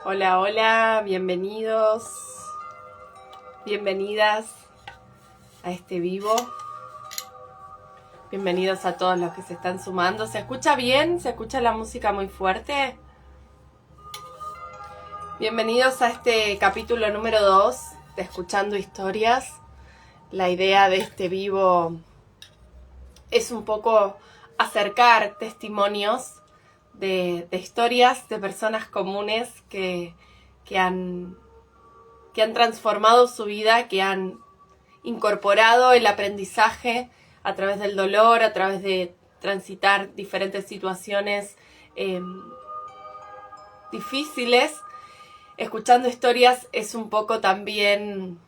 Hola, hola, bienvenidos, bienvenidas a este vivo. Bienvenidos a todos los que se están sumando. ¿Se escucha bien? ¿Se escucha la música muy fuerte? Bienvenidos a este capítulo número 2 de Escuchando Historias. La idea de este vivo es un poco acercar testimonios de historias de personas comunes que han transformado su vida, que han incorporado el aprendizaje a través del dolor, a través de transitar diferentes situaciones difíciles. Escuchando historias es un poco también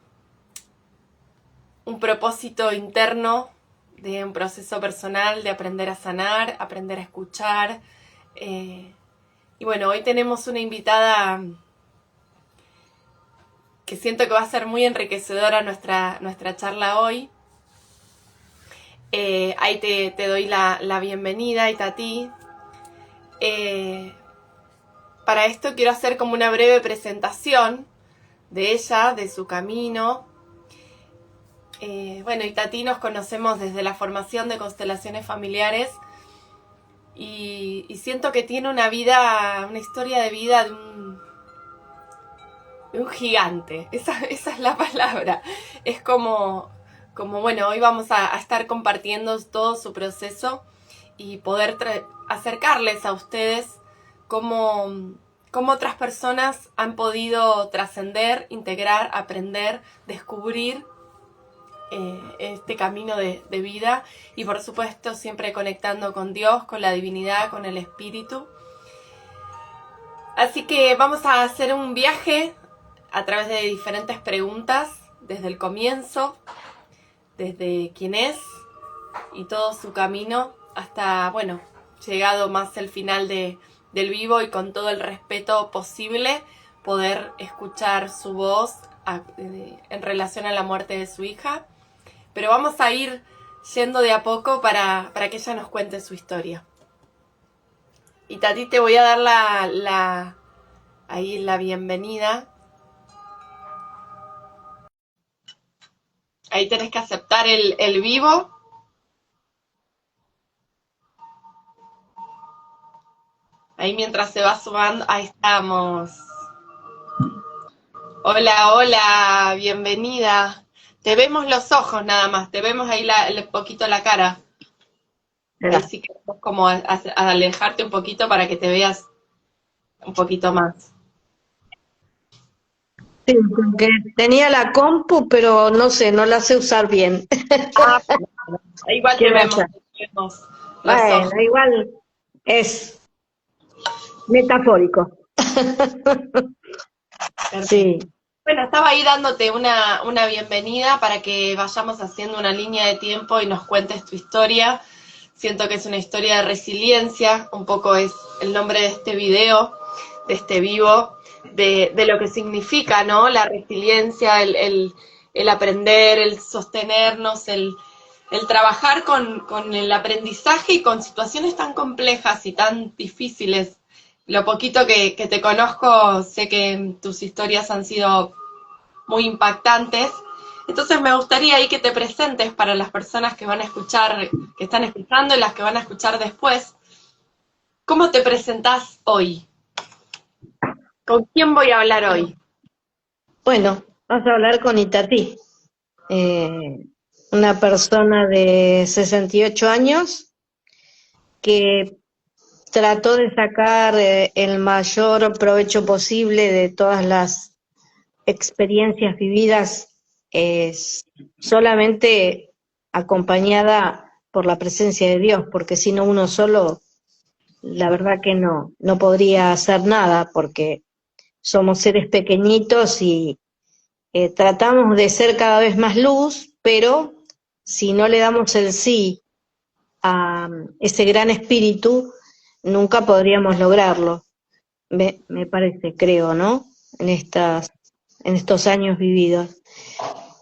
un propósito interno de un proceso personal, de aprender a sanar, aprender a escuchar. Y bueno, hoy tenemos una invitada que siento que va a ser muy enriquecedora nuestra charla hoy. Ahí te doy la bienvenida, Itatí. Para esto quiero hacer como una breve presentación de ella, de su camino. Bueno, Itatí nos conocemos desde la formación de constelaciones familiares y siento que tiene una historia de vida de un gigante. Esa es la palabra. Es como bueno, hoy vamos a estar compartiendo todo su proceso y poder acercarles a ustedes cómo otras personas han podido trascender, integrar, aprender, descubrir este camino de vida y por supuesto siempre conectando con Dios, con la divinidad, con el espíritu. Así que vamos a hacer un viaje a través de diferentes preguntas desde el comienzo, desde quién es y todo su camino hasta, bueno, llegado más el final del vivo y con todo el respeto posible, poder escuchar su voz en relación a la muerte de su hija. Pero vamos a ir yendo de a poco para que ella nos cuente su historia. Y Tati, te voy a dar ahí la bienvenida. Ahí tenés que aceptar el vivo. Ahí mientras se va sumando, ahí estamos. Hola, hola, bienvenida. Te vemos los ojos nada más, te vemos ahí poquito la cara. Ahí sí que es como a alejarte un poquito para que te veas un poquito más. Sí, porque tenía la compu, pero no sé, no la sé usar bien. Ah, igual ¿Qué va a hacer? te vemos los Bueno, ojos. igual es metafórico. Perfecto. Sí, Bueno, estaba ahí dándote una bienvenida para que vayamos haciendo una línea de tiempo y nos cuentes tu historia. Siento que es una historia de resiliencia, un poco es el nombre de este video, de este vivo, de lo que significa, ¿no? La resiliencia, el aprender, el sostenernos, el trabajar con el aprendizaje y con situaciones tan complejas y tan difíciles. Lo poquito que te conozco, sé que tus historias han sido muy impactantes. Entonces me gustaría ahí que te presentes para las personas que van a escuchar, que están escuchando y las que van a escuchar después. ¿Cómo te presentás hoy? ¿Con quién voy a hablar hoy? bueno, vas a hablar con Itatí, eh, una persona de 68 años que trató de sacar el mayor provecho posible de todas las experiencias vividas, solamente acompañada por la presencia de Dios, porque si no uno solo, la verdad que no podría hacer nada, porque somos seres pequeñitos y tratamos de ser cada vez más luz, pero si no le damos el sí a ese gran espíritu, nunca podríamos lograrlo, me parece, creo, ¿no? En estos años vividos.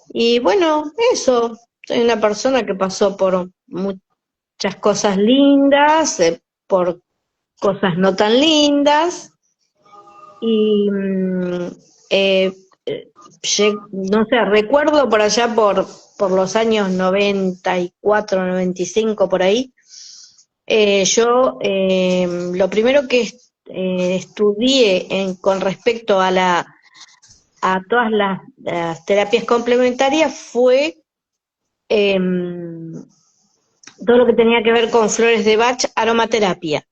Y bueno, eso, soy una persona que pasó por muchas cosas lindas, por cosas no tan lindas, Y eh, no sé, recuerdo por allá por los años 94, 95, por ahí, yo lo primero que estudié con respecto a todas las terapias complementarias fue todo lo que tenía que ver con flores de Bach, aromaterapia.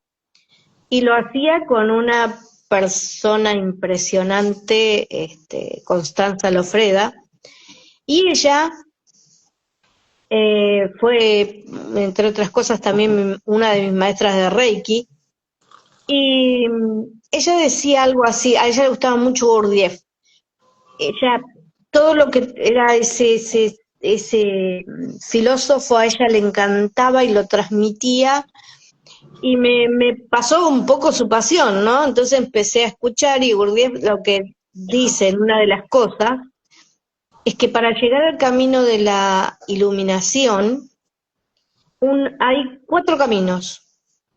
Y lo hacía con una persona impresionante, Constanza Lofreda, y ella fue, entre otras cosas, también una de mis maestras de Reiki, y ella decía algo así, a ella le gustaba mucho Gurdjieff, ella, todo lo que era ese filósofo a ella le encantaba y lo transmitía, y me pasó un poco su pasión, ¿no? Entonces empecé a escuchar y Gurdjieff lo que dice en una de las cosas es que para llegar al camino de la iluminación hay 4 caminos.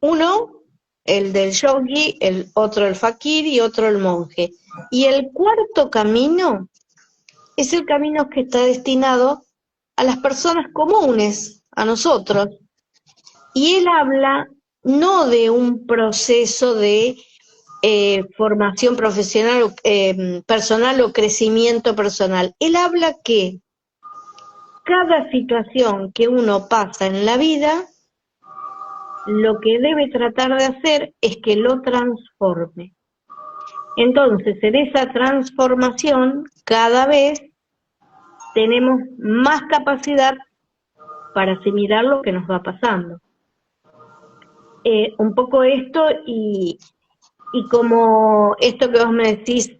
Uno, el del yogi, el otro el fakir y otro el monje. Y el cuarto camino es el camino que está destinado a las personas comunes, a nosotros. Y él habla no de un proceso de formación profesional, personal o crecimiento personal. Él habla que cada situación que uno pasa en la vida, lo que debe tratar de hacer es que lo transforme. Entonces, en esa transformación, cada vez tenemos más capacidad para asimilar lo que nos va pasando. Un poco esto y como esto que vos me decís,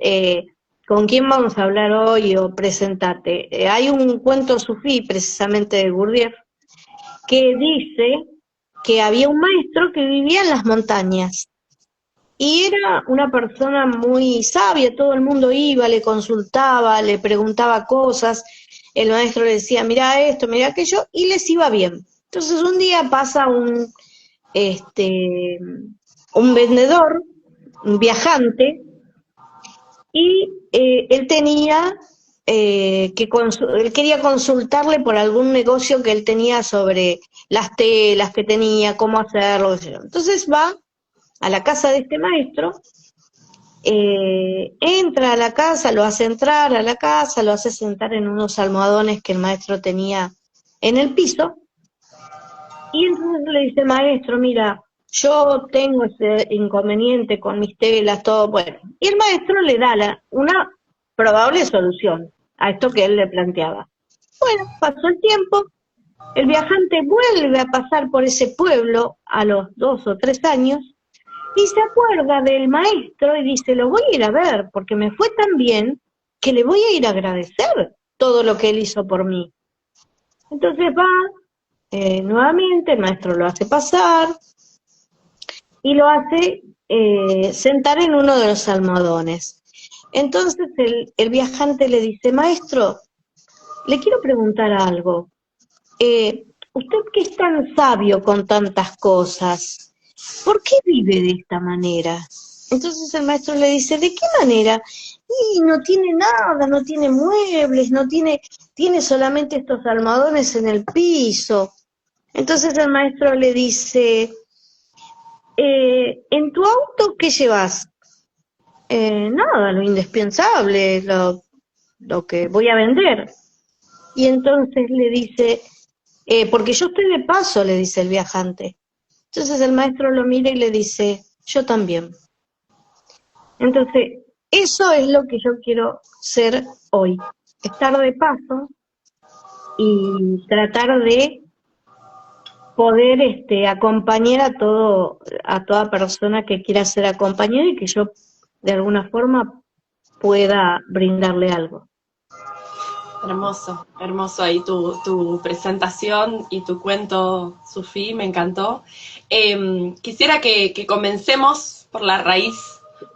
¿con quién vamos a hablar hoy o presentate? Hay un cuento sufí, precisamente de Gurdjieff, que dice que había un maestro que vivía en las montañas y era una persona muy sabia, todo el mundo iba, le consultaba, le preguntaba cosas, el maestro le decía, mirá esto, mirá aquello, y les iba bien. Entonces un día pasa un vendedor, un viajante, y él tenía él quería consultarle por algún negocio que él tenía sobre las telas que tenía, cómo hacerlo. Entonces va a la casa de este maestro, entra a la casa, lo hace entrar a la casa, lo hace sentar en unos almohadones que el maestro tenía en el piso, y entonces le dice, maestro, mira, yo tengo ese inconveniente con mis telas, todo, bueno. Y el maestro le da una probable solución a esto que él le planteaba. Bueno, pasó el tiempo, el viajante vuelve a pasar por ese pueblo a los 2 o 3 años y se acuerda del maestro y dice, lo voy a ir a ver porque me fue tan bien que le voy a ir a agradecer todo lo que él hizo por mí. Entonces va nuevamente, el maestro lo hace pasar y lo hace sentar en uno de los almohadones. Entonces el viajante le dice, maestro, le quiero preguntar algo. Usted que es tan sabio con tantas cosas, ¿por qué vive de esta manera? Entonces el maestro le dice, ¿de qué manera? Y no tiene nada, no tiene muebles, tiene solamente estos almohadones en el piso. Entonces el maestro le dice, ¿en tu auto qué llevas? Nada, lo indispensable, lo que voy a vender. Y entonces le dice, porque yo estoy de paso, le dice el viajante. Entonces el maestro lo mira y le dice, yo también. Entonces, eso es lo que yo quiero ser hoy, estar de paso y tratar de poder acompañar a toda persona que quiera ser acompañada y que yo de alguna forma pueda brindarle algo. Hermoso, hermoso ahí tu presentación y tu cuento, Sufí, me encantó. Quisiera que comencemos por la raíz,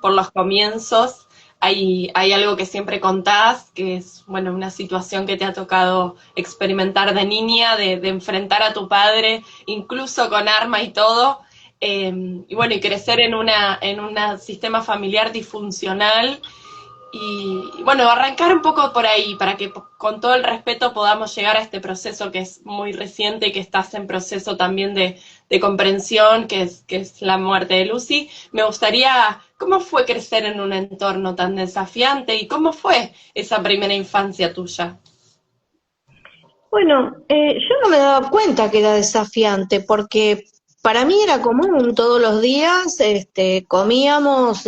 por los comienzos. Hay algo que siempre contás, que es bueno una situación que te ha tocado experimentar de niña, de enfrentar a tu padre, incluso con arma y todo. y bueno, y crecer en un sistema familiar disfuncional. Y bueno, arrancar un poco por ahí, para que con todo el respeto podamos llegar a este proceso que es muy reciente y que estás en proceso también de comprensión, que es la muerte de Lucy. Me gustaría, ¿cómo fue crecer en un entorno tan desafiante y cómo fue esa primera infancia tuya? Bueno, yo no me daba cuenta que era desafiante, porque para mí era común todos los días, comíamos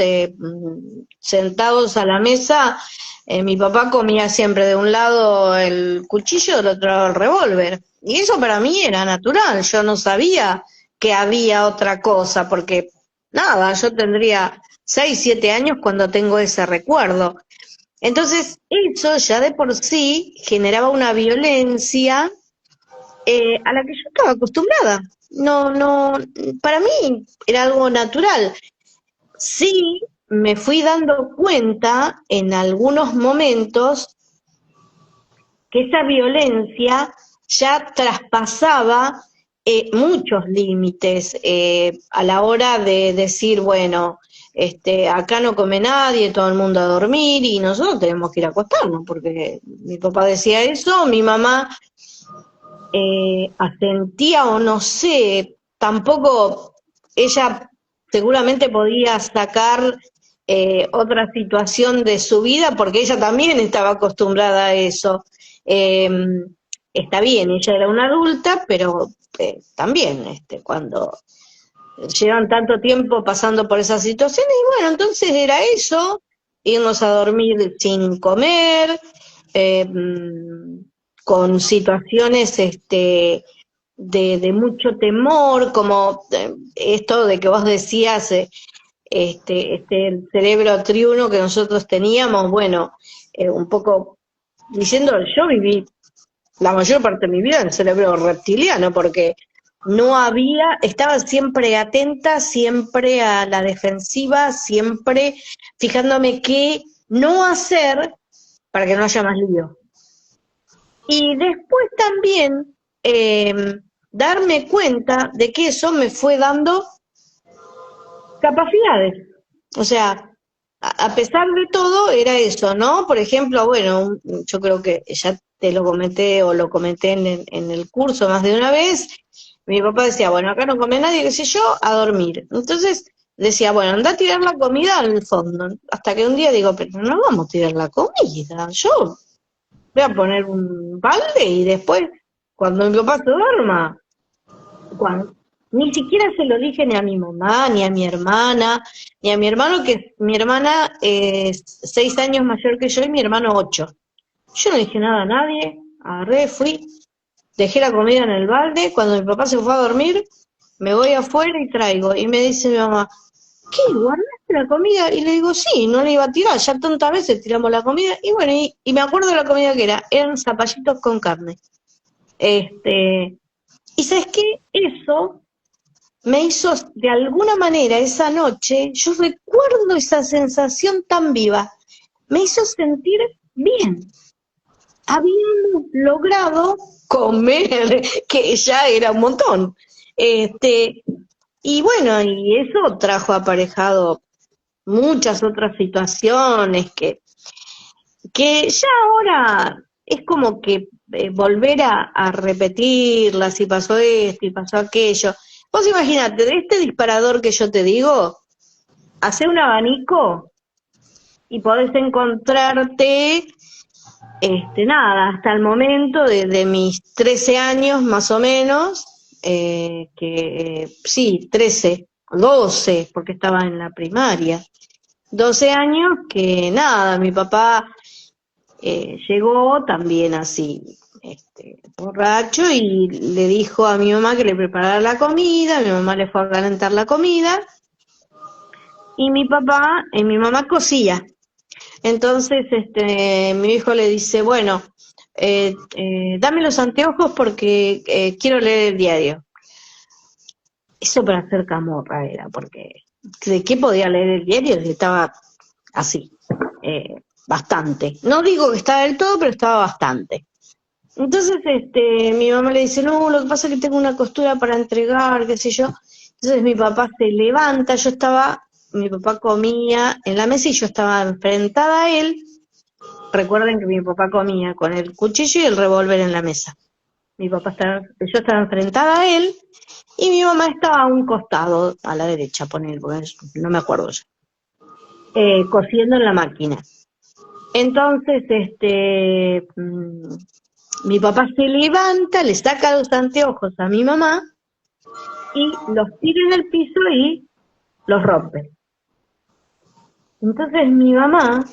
sentados a la mesa. Mi papá comía siempre de un lado el cuchillo, del otro lado el revólver, y eso para mí era natural. Yo no sabía que había otra cosa, porque nada, yo tendría 6, 7 años cuando tengo ese recuerdo. Entonces, eso ya de por sí generaba una violencia a la que yo estaba acostumbrada. No, no, para mí era algo natural. Sí, me fui dando cuenta en algunos momentos que esa violencia ya traspasaba muchos límites a la hora de decir, bueno, acá no come nadie, todo el mundo a dormir y nosotros tenemos que ir a acostarnos, porque mi papá decía eso, mi mamá asentía o no sé, tampoco ella seguramente podía sacar otra situación de su vida porque ella también estaba acostumbrada a eso. Eh, Está bien, ella era una adulta, pero también cuando llevan tanto tiempo pasando por esas situaciones, y bueno, entonces era eso, irnos a dormir sin comer, eh, con situaciones de mucho temor, como esto de que vos decías, el cerebro triuno que nosotros teníamos, bueno, un poco diciendo, yo viví la mayor parte de mi vida en cerebro reptiliano, porque no había, estaba siempre atenta, siempre a la defensiva, siempre fijándome qué no hacer para que no haya más lío. Y después también darme cuenta de que eso me fue dando capacidades. O sea, a pesar de todo, era eso, ¿no? Por ejemplo, bueno, yo creo que ya te lo comenté o lo comenté en el curso más de una vez. Mi papá decía, bueno, acá no come nadie, qué sé yo, a dormir. Entonces decía, bueno, anda a tirar la comida al fondo. Hasta que un día digo, pero no vamos a tirar la comida. Yo voy a poner un balde y después, cuando mi papá se duerma, cuando, ni siquiera se lo dije ni a mi mamá, ni a mi hermana, ni a mi hermano, que mi hermana es 6 años mayor que yo y mi hermano 8. Yo no dije nada a nadie, agarré, fui, dejé la comida en el balde, cuando mi papá se fue a dormir, me voy afuera y traigo. Y me dice mi mamá, ¿qué? ¿Guardaste la comida? Y le digo, sí, no la iba a tirar, ya tantas veces tiramos la comida. Y bueno, y me acuerdo de la comida que era, eran zapallitos con carne. Y ¿sabes qué? Eso me hizo, de alguna manera, esa noche, yo recuerdo esa sensación tan viva, me hizo sentir bien. Habíamos logrado comer, que ya era un montón. Y bueno, y eso trajo aparejado muchas otras situaciones que ya ahora es como que volver a repetirlas, y pasó esto y pasó aquello. Vos imaginate, de este disparador que yo te digo, hacer un abanico y podés encontrarte, nada, hasta el momento de mis 13 años más o menos, que sí, 13, 12, porque estaba en la primaria, 12 años que nada, mi papá llegó también así, borracho, y le dijo a mi mamá que le preparara la comida. Mi mamá le fue a calentar la comida y mi mamá cosía. Entonces, mi hijo le dice, bueno, dame los anteojos porque quiero leer el diario. Eso para hacer camorra era, porque ¿de qué podía leer el diario? Estaba así, bastante. No digo que estaba del todo, pero estaba bastante. Entonces, mi mamá le dice, no, lo que pasa es que tengo una costura para entregar, qué sé yo. Entonces mi papá se levanta, mi papá comía en la mesa y yo estaba enfrentada a él. Recuerden que mi papá comía con el cuchillo y el revólver en la mesa. Yo estaba enfrentada a él y mi mamá estaba a un costado, a la derecha, poner, porque no me acuerdo ya, cosiendo en la máquina. Entonces, mi papá se levanta, le saca los anteojos a mi mamá y los tira en el piso y los rompe. Entonces mi mamá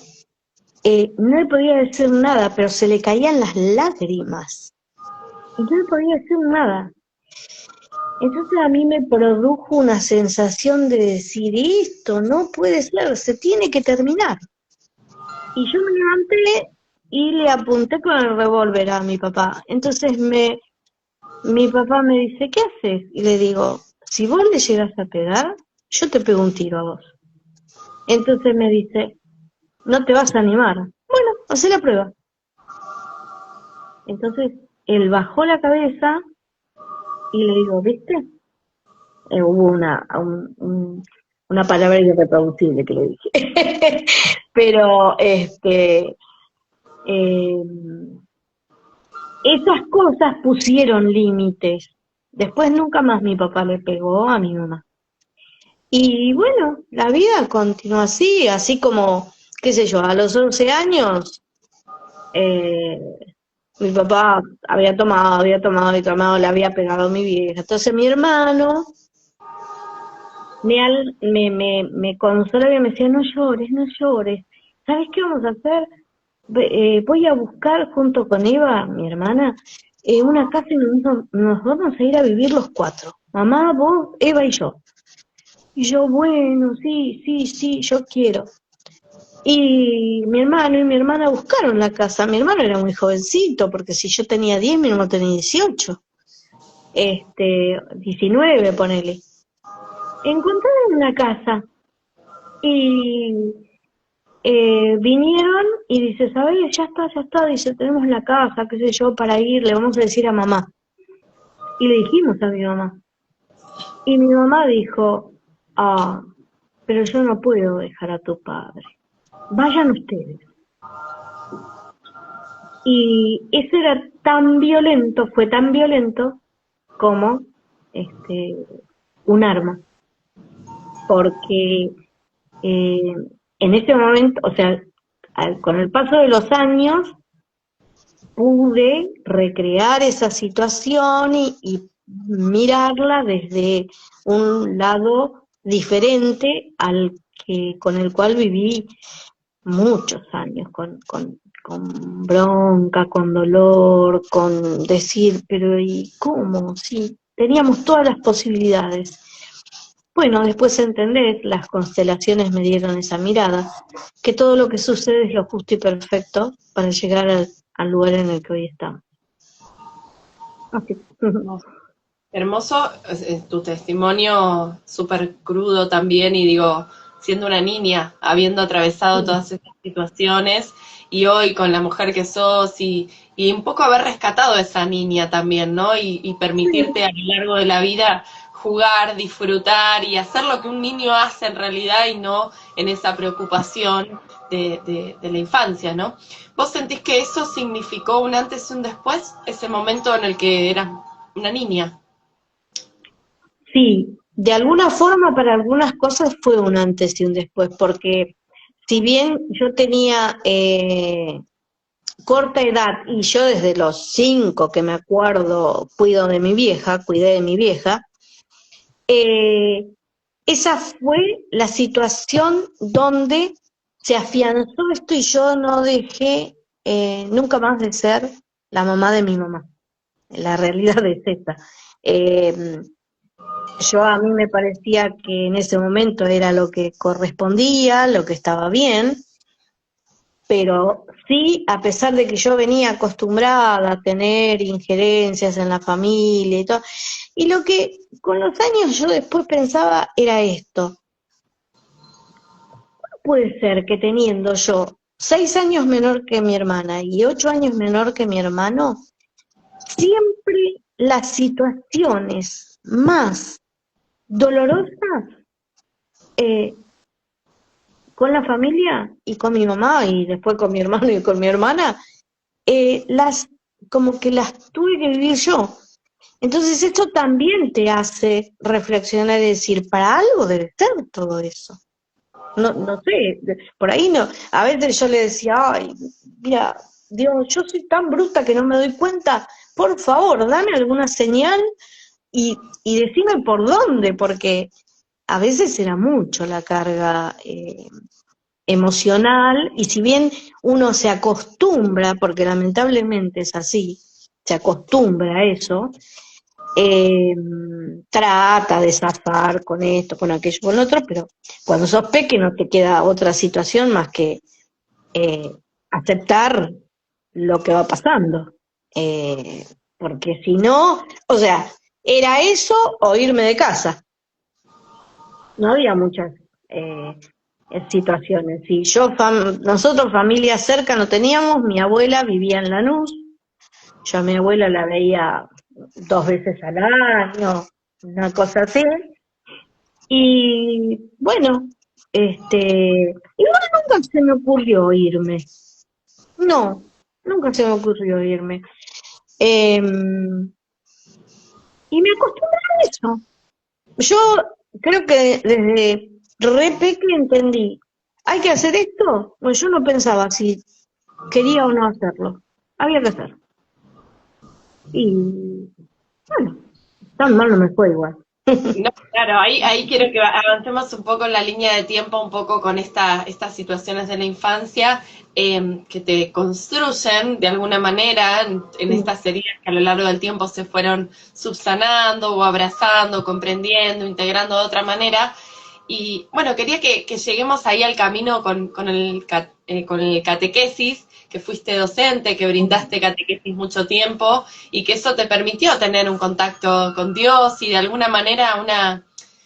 no le podía decir nada, pero se le caían las lágrimas. Y no le podía decir nada. Entonces a mí me produjo una sensación de decir, esto no puede ser, se tiene que terminar. Y yo me levanté y le apunté con el revólver a mi papá. Entonces mi papá me dice, ¿qué haces? Y le digo, si vos le llegas a pegar, yo te pego un tiro a vos. Entonces me dice, no te vas a animar. Bueno, hacé la prueba. Entonces él bajó la cabeza y le digo, ¿viste? Hubo una palabra irreproducible que le dije. Pero esas cosas pusieron límites. Después nunca más mi papá le pegó a mi mamá. Y bueno, la vida continuó así como, qué sé yo, a los 11 años, mi papá había tomado, le había pegado a mi vieja. Entonces mi hermano me consolaba y me decía, no llores, no llores. ¿Sabes qué vamos a hacer? Voy a buscar junto con Eva, mi hermana, una casa y nos vamos a ir a vivir los 4. Mamá, vos, Eva y yo. Y yo, bueno, sí, yo quiero. Y mi hermano y mi hermana buscaron la casa. Mi hermano era muy jovencito, porque si yo tenía 10, mi hermano tenía 18. 19, ponele. Encontraron una casa y vinieron y dice, ¿sabes? Ya está, dice, tenemos la casa, qué sé yo, para ir, le vamos a decir a mamá. Y le dijimos a mi mamá. Y mi mamá dijo, pero yo no puedo dejar a tu padre. Vayan ustedes. Y eso era tan violento, fue tan violento como un arma. Porque en ese momento, o sea, con el paso de los años, pude recrear esa situación y mirarla desde un lado diferente al que con el cual viví muchos años, con bronca, con dolor, con decir, pero ¿y cómo? Sí, teníamos todas las posibilidades. Bueno, después entendés, las constelaciones me dieron esa mirada, que todo lo que sucede es lo justo y perfecto para llegar al lugar en el que hoy estamos. Así. Hermoso tu testimonio, súper crudo también, y digo, siendo una niña, habiendo atravesado todas estas situaciones, y hoy con la mujer que sos, y un poco haber rescatado a esa niña también, ¿no? Y permitirte a lo largo de la vida jugar, disfrutar y hacer lo que un niño hace en realidad y no en esa preocupación de la infancia, ¿no? ¿Vos sentís que eso significó un antes y un después, ese momento en el que eras una niña? Sí, de alguna forma para algunas cosas fue un antes y un después, porque si bien yo tenía corta edad y yo desde los 5 que me acuerdo cuidé de mi vieja, esa fue la situación donde se afianzó esto y yo no dejé nunca más de ser la mamá de mi mamá. La realidad es esta. A mí me parecía que en ese momento era lo que correspondía, lo que estaba bien, pero sí, a pesar de que yo venía acostumbrada a tener injerencias en la familia y todo, y lo que con los años yo después pensaba era esto: puede ser que teniendo yo 6 años menor que mi hermana y 8 años menor que mi hermano, siempre las situaciones más dolorosas, eh, con la familia y con mi mamá y después con mi hermano y con mi hermana, las como que las tuve que vivir yo. Entonces esto también te hace reflexionar y decir, para algo debe ser todo eso. No, no sé, por ahí no. A veces yo le decía, ay, mira, Dios, yo soy tan bruta que no me doy cuenta. Por favor, dame alguna señal y decime por dónde, porque a veces era mucho la carga emocional, y si bien uno se acostumbra, porque lamentablemente es así, se acostumbra a eso, eh, trata de zafar con esto, con aquello, con lo otro, pero cuando sos peque no te queda otra situación más que eh, aceptar lo que va pasando. Eh, Porque si no, o sea, era eso o irme de casa. No había muchas situaciones. Y nosotros familia cerca no teníamos, mi abuela vivía en Lanús, yo a mi abuela la veía 2 veces al año, una cosa así. Y bueno, igual nunca se me ocurrió irme. No, nunca se me ocurrió irme. Em, y me acostumbré a eso. Yo creo que desde re peque entendí, ¿hay que hacer esto? Pues yo no pensaba si quería o no hacerlo. Había que hacer. Y bueno, tan mal no me fue igual. No, claro, ahí quiero que avancemos un poco en la línea de tiempo, un poco con estas situaciones de la infancia que te construyen de alguna manera en estas heridas que a lo largo del tiempo se fueron subsanando o abrazando, comprendiendo, integrando de otra manera. Y bueno, quería que lleguemos ahí al camino con el catequesis, que fuiste docente, que brindaste catequesis mucho tiempo y que eso te permitió tener un contacto con Dios y de alguna manera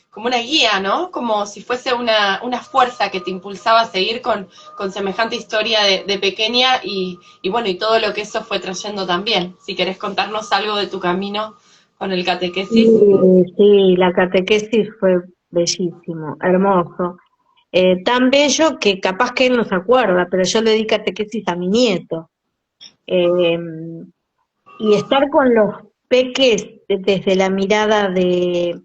como una guía, ¿no? Como si fuese una fuerza que te impulsaba a seguir con semejante historia de pequeña y bueno, y todo lo que eso fue trayendo también. Si querés contarnos algo de tu camino con el catequesis. Sí, la catequesis fue bellísimo, hermoso. Tan bello que capaz que él no se acuerda, pero yo le di catequesis a mi nieto. Eh, y estar con los peques desde la mirada de,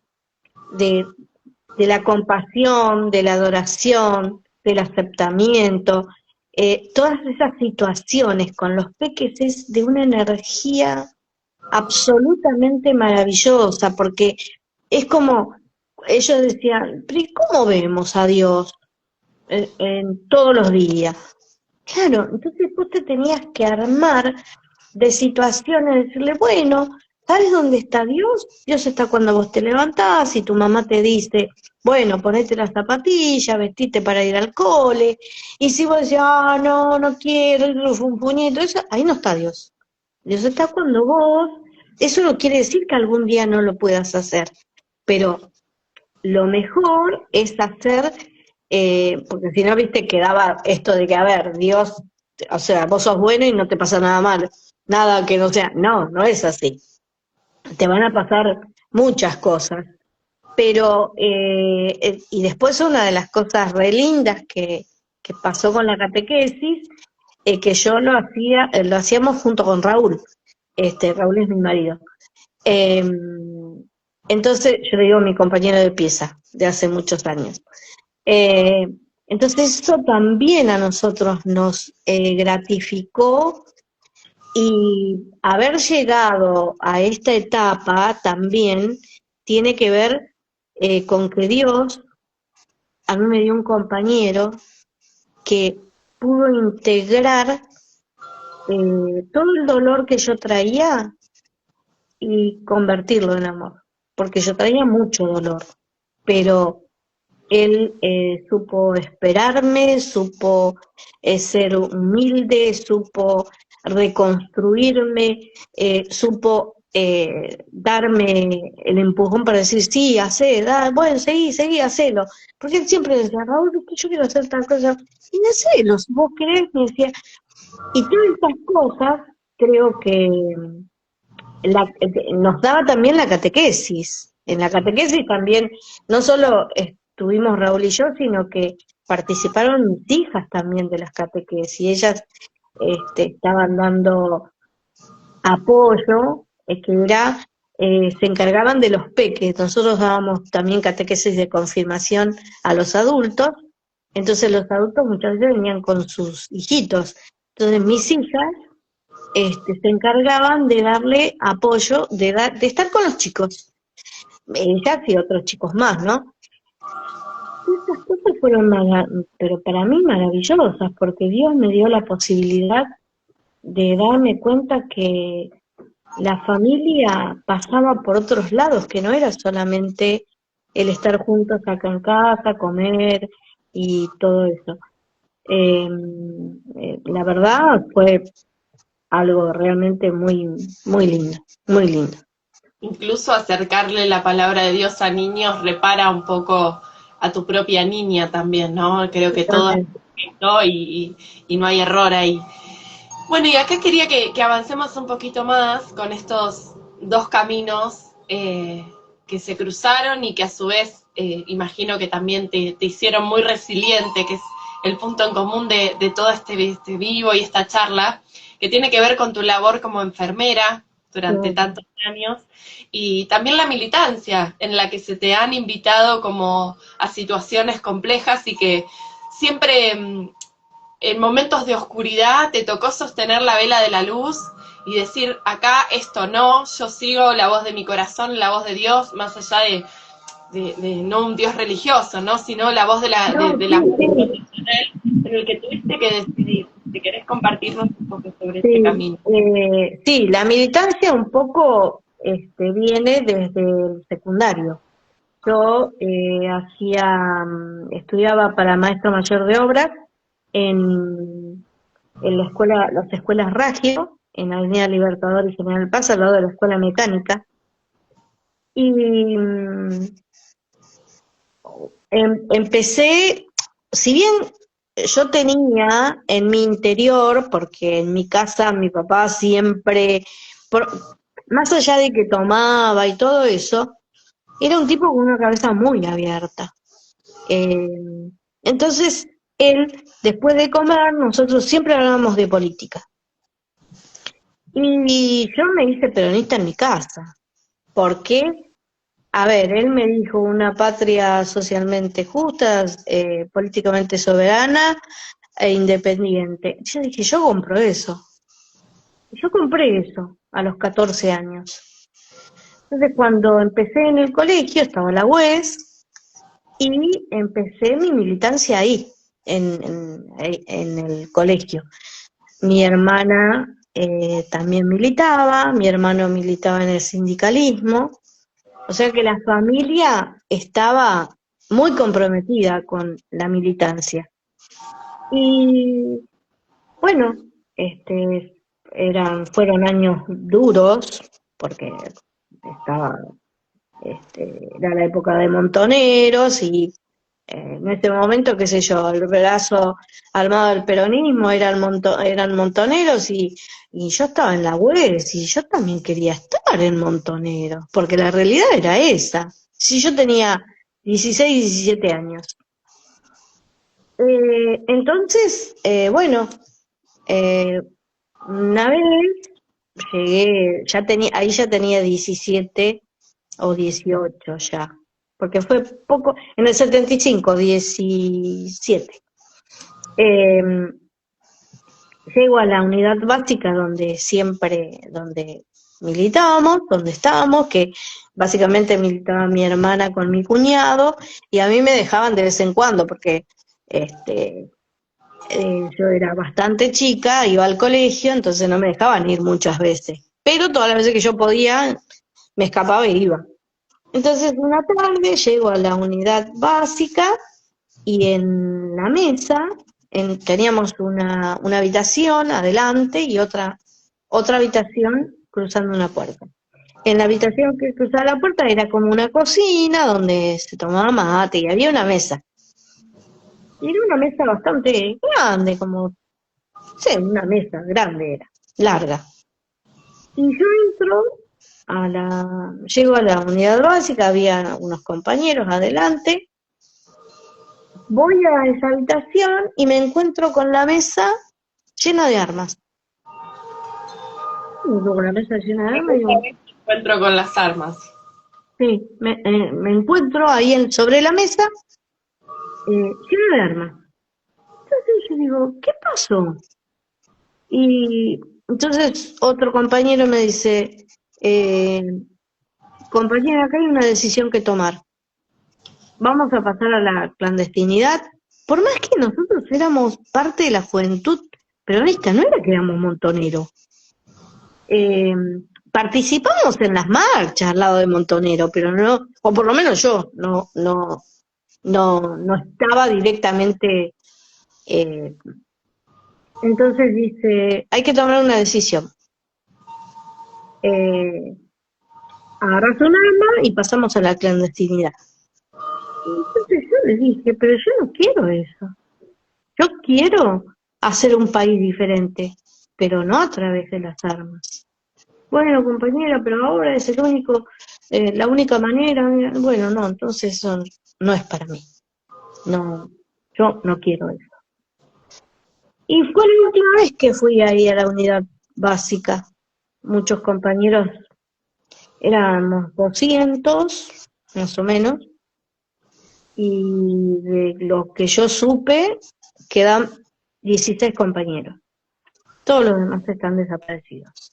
de la compasión, de la adoración, del aceptamiento, todas esas situaciones con los peques es de una energía absolutamente maravillosa, porque es como, ellos decían, pero ¿y cómo vemos a Dios en todos los días? Claro, entonces vos te tenías que armar de situaciones, decirle, bueno, ¿sabes dónde está Dios? Dios está cuando vos te levantás y tu mamá te dice, bueno, ponete las zapatillas, vestite para ir al cole, y si vos decís, no, no quiero, un puñito, eso, ahí no está Dios. Dios está cuando vos, eso no quiere decir que algún día no lo puedas hacer, pero lo mejor es hacer, porque si no, viste, quedaba esto de que, a ver, Dios, o sea, vos sos bueno y no te pasa nada mal, nada que no sea, no, no es así. Te van a pasar muchas cosas, pero, y después una de las cosas re lindas que pasó con la catequesis, que yo lo hacíamos junto con Raúl, Raúl es mi marido. Eh, entonces, yo le digo mi compañero de pieza de hace muchos años. Eh, entonces, eso también a nosotros nos gratificó, y haber llegado a esta etapa también tiene que ver con que Dios a mí me dio un compañero que pudo integrar todo el dolor que yo traía y convertirlo en amor, porque yo traía mucho dolor, pero él supo esperarme, supo ser humilde, supo reconstruirme, supo darme el empujón para decir, sí, hacé, bueno, seguí, hacelo. Porque él siempre decía, Raúl, yo quiero hacer tal cosa, y hacelo, si vos querés, me decía. Y todas estas cosas creo que nos daba también la catequesis. en la catequesis también, no solo estuvimos Raúl y yo, sino que participaron mis hijas también de las catequesis, y ellas estaban dando apoyo, que era, se encargaban de los peques. Nosotros dábamos también catequesis de confirmación a los adultos, entonces los adultos muchas veces venían con sus hijitos. Entonces mis hijas se encargaban de darle apoyo, de estar con los chicos, ellas y otros chicos más, ¿no? Esas cosas fueron, pero para mí maravillosas, porque Dios me dio la posibilidad de darme cuenta que la familia pasaba por otros lados, que no era solamente el estar juntos acá en casa, comer y todo eso. La verdad fue algo realmente muy, muy lindo, muy lindo. Incluso acercarle la palabra de Dios a niños repara un poco a tu propia niña también, ¿no? Creo que todo es Totalmente. perfecto y no hay error ahí. Bueno, y acá quería que avancemos un poquito más con estos dos caminos que se cruzaron y que a su vez imagino que también te hicieron muy resiliente, que es el punto en común de todo este vivo y esta charla, que tiene que ver con tu labor como enfermera durante tantos años y también la militancia en la que se te han invitado como a situaciones complejas y que siempre en momentos de oscuridad te tocó sostener la vela de la luz y decir, acá esto no, yo sigo la voz de mi corazón, la voz de Dios, más allá de no un Dios religioso, ¿no? Sino la voz No, del sí, amor sí, incondicional en el que tuviste que decidir. Si querés compartirnos un poco sobre este sí, camino. sí, la militancia un poco viene desde el secundario. Yo estudiaba para maestro mayor de obras en, en la escuela, las escuelas Ragio, en Avenida Libertador y General Paz, al lado de la escuela mecánica. Y empecé, si bien yo tenía en mi interior, porque en mi casa mi papá siempre, más allá de que tomaba y todo eso, era un tipo con una cabeza muy abierta. Eh, entonces, él, después de comer, nosotros siempre hablábamos de política. Y yo me hice peronista en mi casa. ¿Por qué? A ver, él me dijo una patria socialmente justa, políticamente soberana e independiente. Yo dije, yo compro eso. Yo compré eso a los 14 años. Entonces, cuando empecé en el colegio, estaba la UES, y empecé mi militancia ahí, en el colegio. Mi hermana también militaba, mi hermano militaba en el sindicalismo, o sea que la familia estaba muy comprometida con la militancia. Y bueno, fueron años duros, porque estaba, era la época de Montoneros y en ese momento, qué sé yo, el brazo armado del peronismo eran montoneros y yo estaba en la UES y yo también quería estar en Montoneros, porque la realidad era esa. Si yo tenía 16, 17 años. Entonces, bueno, eh, una vez llegué, ahí ya tenía 17 o 18 ya, porque fue poco, en el 75, 17. Eh, Llego a la unidad básica donde militábamos, donde estábamos, que básicamente militaba mi hermana con mi cuñado, y a mí me dejaban de vez en cuando, porque yo era bastante chica, iba al colegio, entonces no me dejaban ir muchas veces. Pero todas las veces que yo podía, me escapaba y iba. Entonces una tarde llego a la unidad básica y en la mesa teníamos una habitación adelante y otra habitación cruzando una puerta. En la habitación que cruzaba la puerta era como una cocina donde se tomaba mate y había una mesa. Y era una mesa bastante grande, como, sí, una mesa grande era, larga. Y yo entro Llego a la unidad básica, había unos compañeros adelante, voy a esa habitación y me encuentro con la mesa llena de armas. Me encuentro con la mesa llena de armas y digo, Encuentro con las armas. sí, me encuentro ahí sobre la mesa llena de armas. Entonces yo digo, ¿qué pasó? Y entonces otro compañero me dice, eh, compañera, acá hay una decisión que tomar. Vamos a pasar a la clandestinidad. Por más que nosotros éramos parte de la juventud peronista, no era que éramos montoneros. Eh, Participamos en las marchas al lado de Montonero, pero no, o por lo menos yo, no estaba directamente. eh, entonces dice, hay que tomar una decisión. Eh, Agarras un arma y pasamos a la clandestinidad. Entonces yo le dije, pero yo no quiero eso. Yo quiero hacer un país diferente, pero no a través de las armas. Bueno, compañera, pero ahora es la única manera. Bueno, no, entonces eso no es para mí. No, yo no quiero eso. Y fue la última vez que fui ahí a la unidad básica. Muchos compañeros, éramos 200, más o menos, y de lo que yo supe, quedan 16 compañeros. Todos los demás están desaparecidos.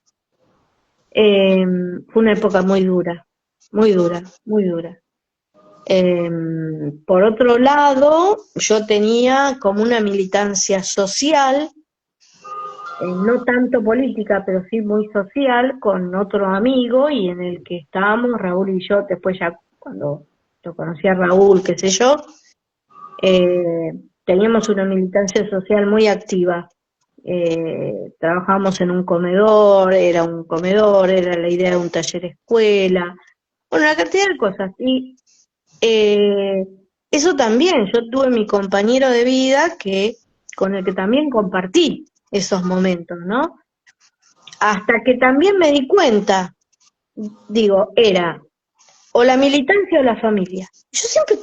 Fue una época muy dura, muy dura, muy dura. Por otro lado, yo tenía como una militancia social, no tanto política, pero sí muy social, con otro amigo, y en el que estábamos, Raúl y yo, después ya cuando lo conocí a Raúl, qué sé yo, teníamos una militancia social muy activa. Trabajábamos en un comedor, era la idea de un taller escuela, bueno, una cantidad de cosas. Y eso también, yo tuve mi compañero de vida con el que también compartí esos momentos, ¿no? Hasta que también me di cuenta, digo, era o la militancia o la familia. Yo siempre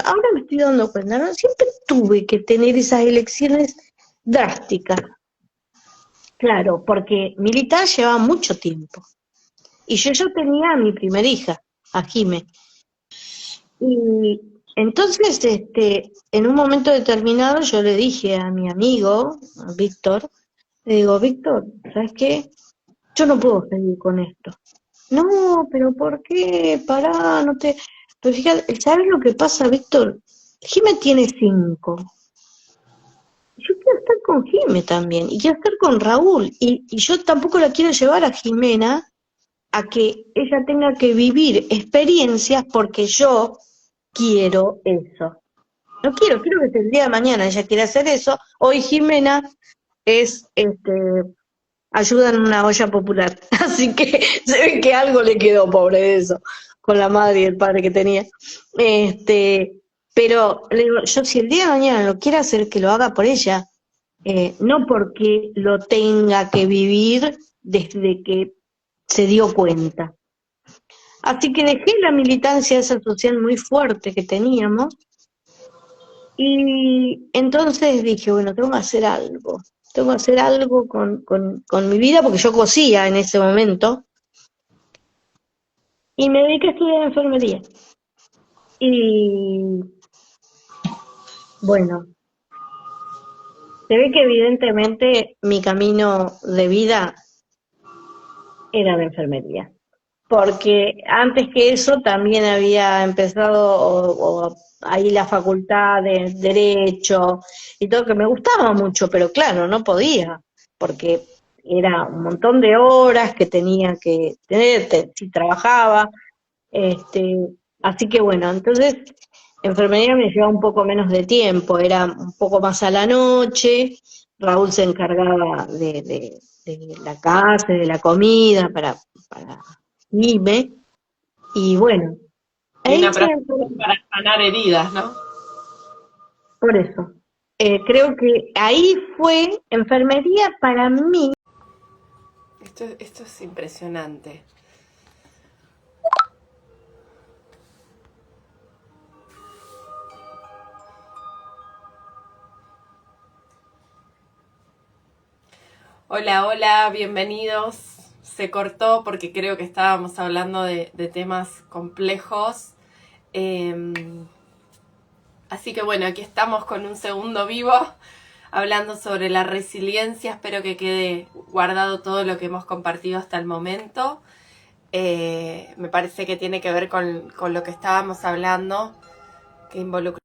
ahora me estoy dando cuenta, ¿no? Siempre tuve que tener esas elecciones drásticas. Claro, porque militar llevaba mucho tiempo. Y yo ya tenía a mi primera hija, a Jime. Y entonces, en un momento determinado, yo le dije a mi amigo, a Víctor, le digo, Víctor, ¿sabes qué? Yo no puedo seguir con esto. No, pero ¿por qué? Pará, no te... Pero fíjate, ¿sabes lo que pasa, Víctor? Jime tiene 5. Yo quiero estar con Jime también, y quiero estar con Raúl, y yo tampoco la quiero llevar a Jimena a que ella tenga que vivir experiencias porque yo quiero eso. No quiero que el día de mañana ella quiera hacer eso. Hoy Jimena es ayuda en una olla popular. Así que se ve que algo le quedó, pobre de eso, con la madre y el padre que tenía. Pero le digo, yo si el día de mañana lo quiere hacer, que lo haga por ella, no porque lo tenga que vivir desde que se dio cuenta. Así que dejé la militancia esa social muy fuerte que teníamos y entonces dije, bueno, tengo que hacer algo con mi vida porque yo cosía en ese momento y me dediqué a estudiar enfermería. Y bueno, se ve que evidentemente mi camino de vida era la enfermería. Porque antes que eso también había empezado ahí la facultad de Derecho y todo, que me gustaba mucho, pero claro, no podía, porque era un montón de horas que tenía que tener, si trabajaba, este, así que bueno, entonces enfermería me llevaba un poco menos de tiempo, era un poco más a la noche, Raúl se encargaba de la casa, de la comida para Jime, y bueno, Y ahí una fue preparación para sanar heridas, ¿no? por eso. Creo que ahí fue enfermería para mí. Esto es impresionante. Hola, hola, bienvenidos. Se cortó porque creo que estábamos hablando de temas complejos. Así que bueno, aquí estamos con un segundo vivo hablando sobre la resiliencia. Espero que quede guardado todo lo que hemos compartido hasta el momento. Me parece que tiene que ver con lo que estábamos hablando, que involucra.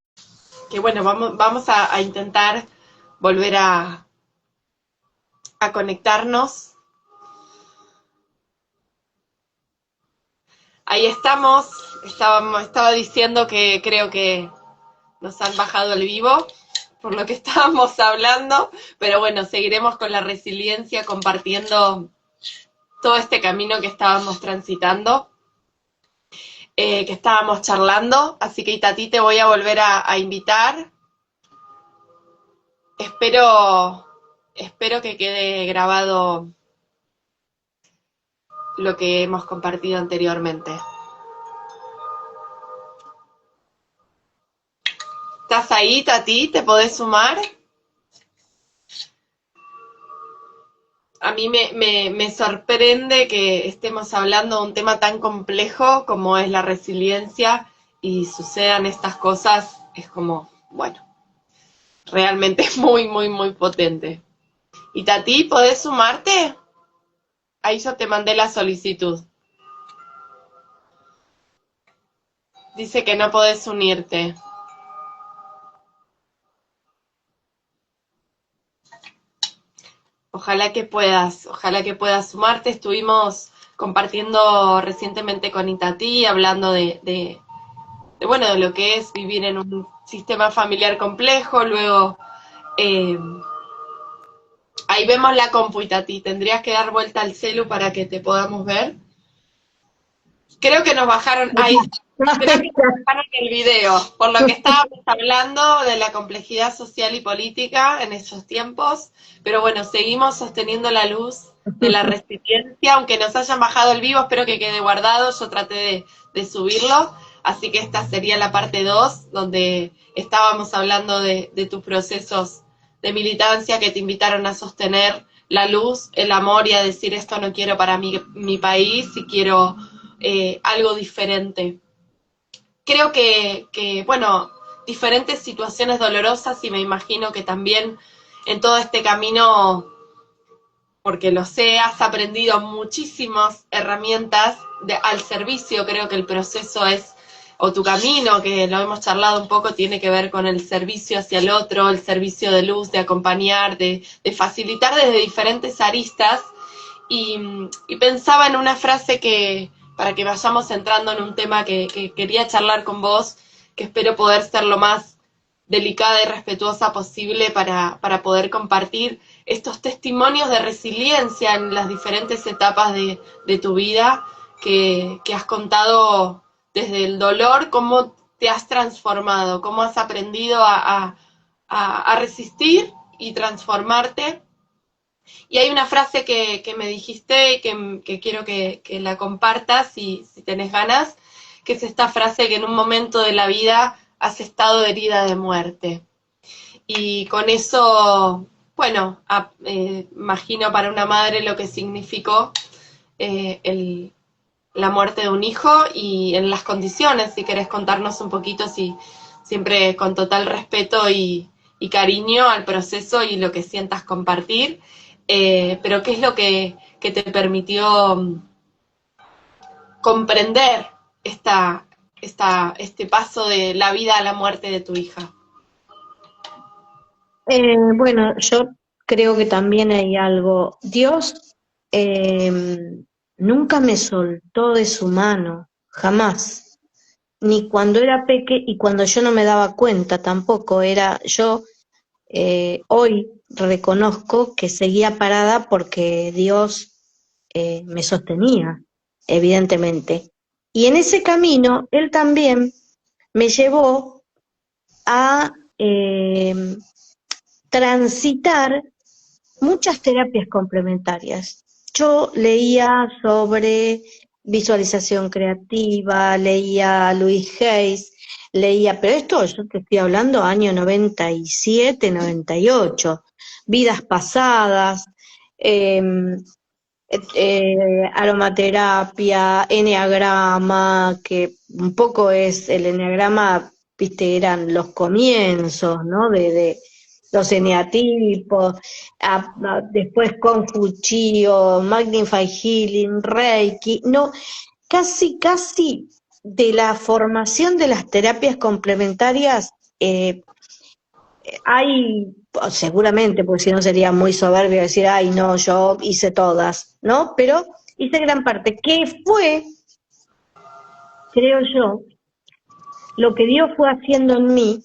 Que bueno, vamos a intentar volver a conectarnos. Ahí estamos. Estaba diciendo que creo que nos han bajado el vivo por lo que estábamos hablando, pero bueno, seguiremos con la resiliencia compartiendo todo este camino que estábamos transitando, que estábamos charlando, así que Itatí te voy a volver a invitar. Espero que quede grabado lo que hemos compartido anteriormente. ¿Estás ahí, Tati? ¿Te podés sumar? A mí me sorprende que estemos hablando de un tema tan complejo como es la resiliencia y sucedan estas cosas. Es como, bueno, realmente es muy, muy, muy potente. ¿Y Tati, podés sumarte? Ahí yo te mandé la solicitud. Dice que no podés unirte. Ojalá que puedas sumarte. Estuvimos compartiendo recientemente con Itatí, hablando bueno, de lo que es vivir en un sistema familiar complejo. Luego, eh, ahí vemos la compu, Itatí. Tendrías que dar vuelta al celu para que te podamos ver. Creo que nos bajaron, ahí creo que nos bajaron el video, por lo que estábamos hablando de la complejidad social y política en esos tiempos, pero bueno, seguimos sosteniendo la luz de la resiliencia, aunque nos hayan bajado el vivo, espero que quede guardado, yo traté de subirlo, así que esta sería la parte 2, donde estábamos hablando de tus procesos de militancia que te invitaron a sostener la luz, el amor y a decir esto no quiero para mi país y quiero algo diferente. Creo bueno, diferentes situaciones dolorosas y me imagino que también en todo este camino, porque lo sé, has aprendido muchísimas herramientas al servicio. Creo que el proceso es, o tu camino, que lo hemos charlado un poco, tiene que ver con el servicio hacia el otro, el servicio de luz, de acompañar, de facilitar desde diferentes aristas. Y pensaba en una frase para que vayamos entrando en un tema que quería charlar con vos, que espero poder ser lo más delicada y respetuosa posible para poder compartir estos testimonios de resiliencia en las diferentes etapas de tu vida que has contado desde el dolor, cómo te has transformado, cómo has aprendido a resistir y transformarte. Y hay una frase que me dijiste que quiero que la compartas si tenés ganas, que es esta frase que en un momento de la vida has estado herida de muerte. Y con eso, bueno, imagino para una madre lo que significó la muerte de un hijo y en las condiciones, si querés contarnos un poquito, siempre con total respeto y cariño al proceso y lo que sientas compartir, pero qué es lo que te permitió comprender este paso de la vida a la muerte de tu hija. Bueno, yo creo que también hay algo. Dios nunca me soltó de su mano, jamás. Ni cuando era peque y cuando yo no me daba cuenta tampoco. Yo hoy reconozco que seguía parada porque Dios me sostenía, evidentemente. Y en ese camino, Él también me llevó a transitar muchas terapias complementarias. Yo leía sobre visualización creativa, leía a Louise Hayes, pero esto yo te estoy hablando año 97, 98, vidas pasadas, aromaterapia, eneagrama, que un poco es el eneagrama, viste, eran los comienzos, ¿no? De los eneatipos, después Confucio, Magnify Healing, Reiki, no, casi de la formación de las terapias complementarias, hay, seguramente, porque si no sería muy soberbio decir, ay, no, yo hice todas, ¿no? Pero hice gran parte, que fue, creo yo, lo que Dios fue haciendo en mí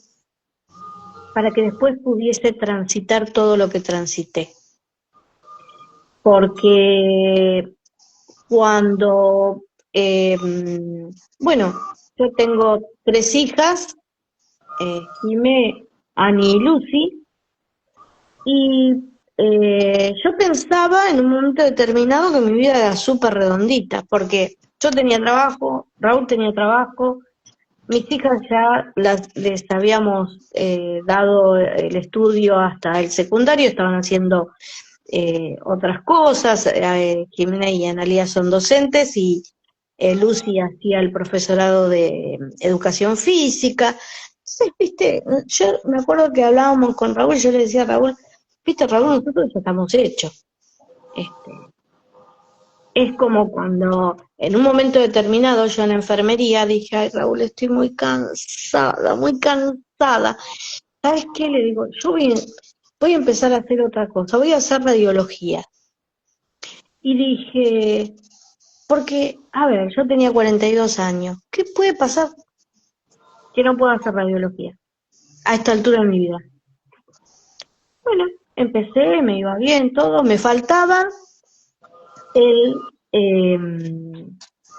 para que después pudiese transitar todo lo que transité. Porque cuando, bueno, yo tengo 3 hijas, Jimé, Ani y Lucy, y yo pensaba en un momento determinado que mi vida era súper redondita, porque yo tenía trabajo, Raúl tenía trabajo, mis hijas ya les habíamos dado el estudio hasta el secundario, estaban haciendo otras cosas, Jimena y Analía son docentes y Lucy hacía el profesorado de educación física. Entonces, viste, yo me acuerdo que hablábamos con Raúl, yo le decía a Raúl, viste, Raúl, nosotros ya estamos hechos. Es como cuando en un momento determinado yo en la enfermería dije, ay Raúl, estoy muy cansada, muy cansada. ¿Sabes qué? Le digo, yo voy a empezar a hacer otra cosa, voy a hacer radiología. Y dije, porque, a ver, yo tenía 42 años, ¿qué puede pasar que no pueda hacer radiología a esta altura de mi vida? Bueno, empecé, me iba bien, todo, me faltaba el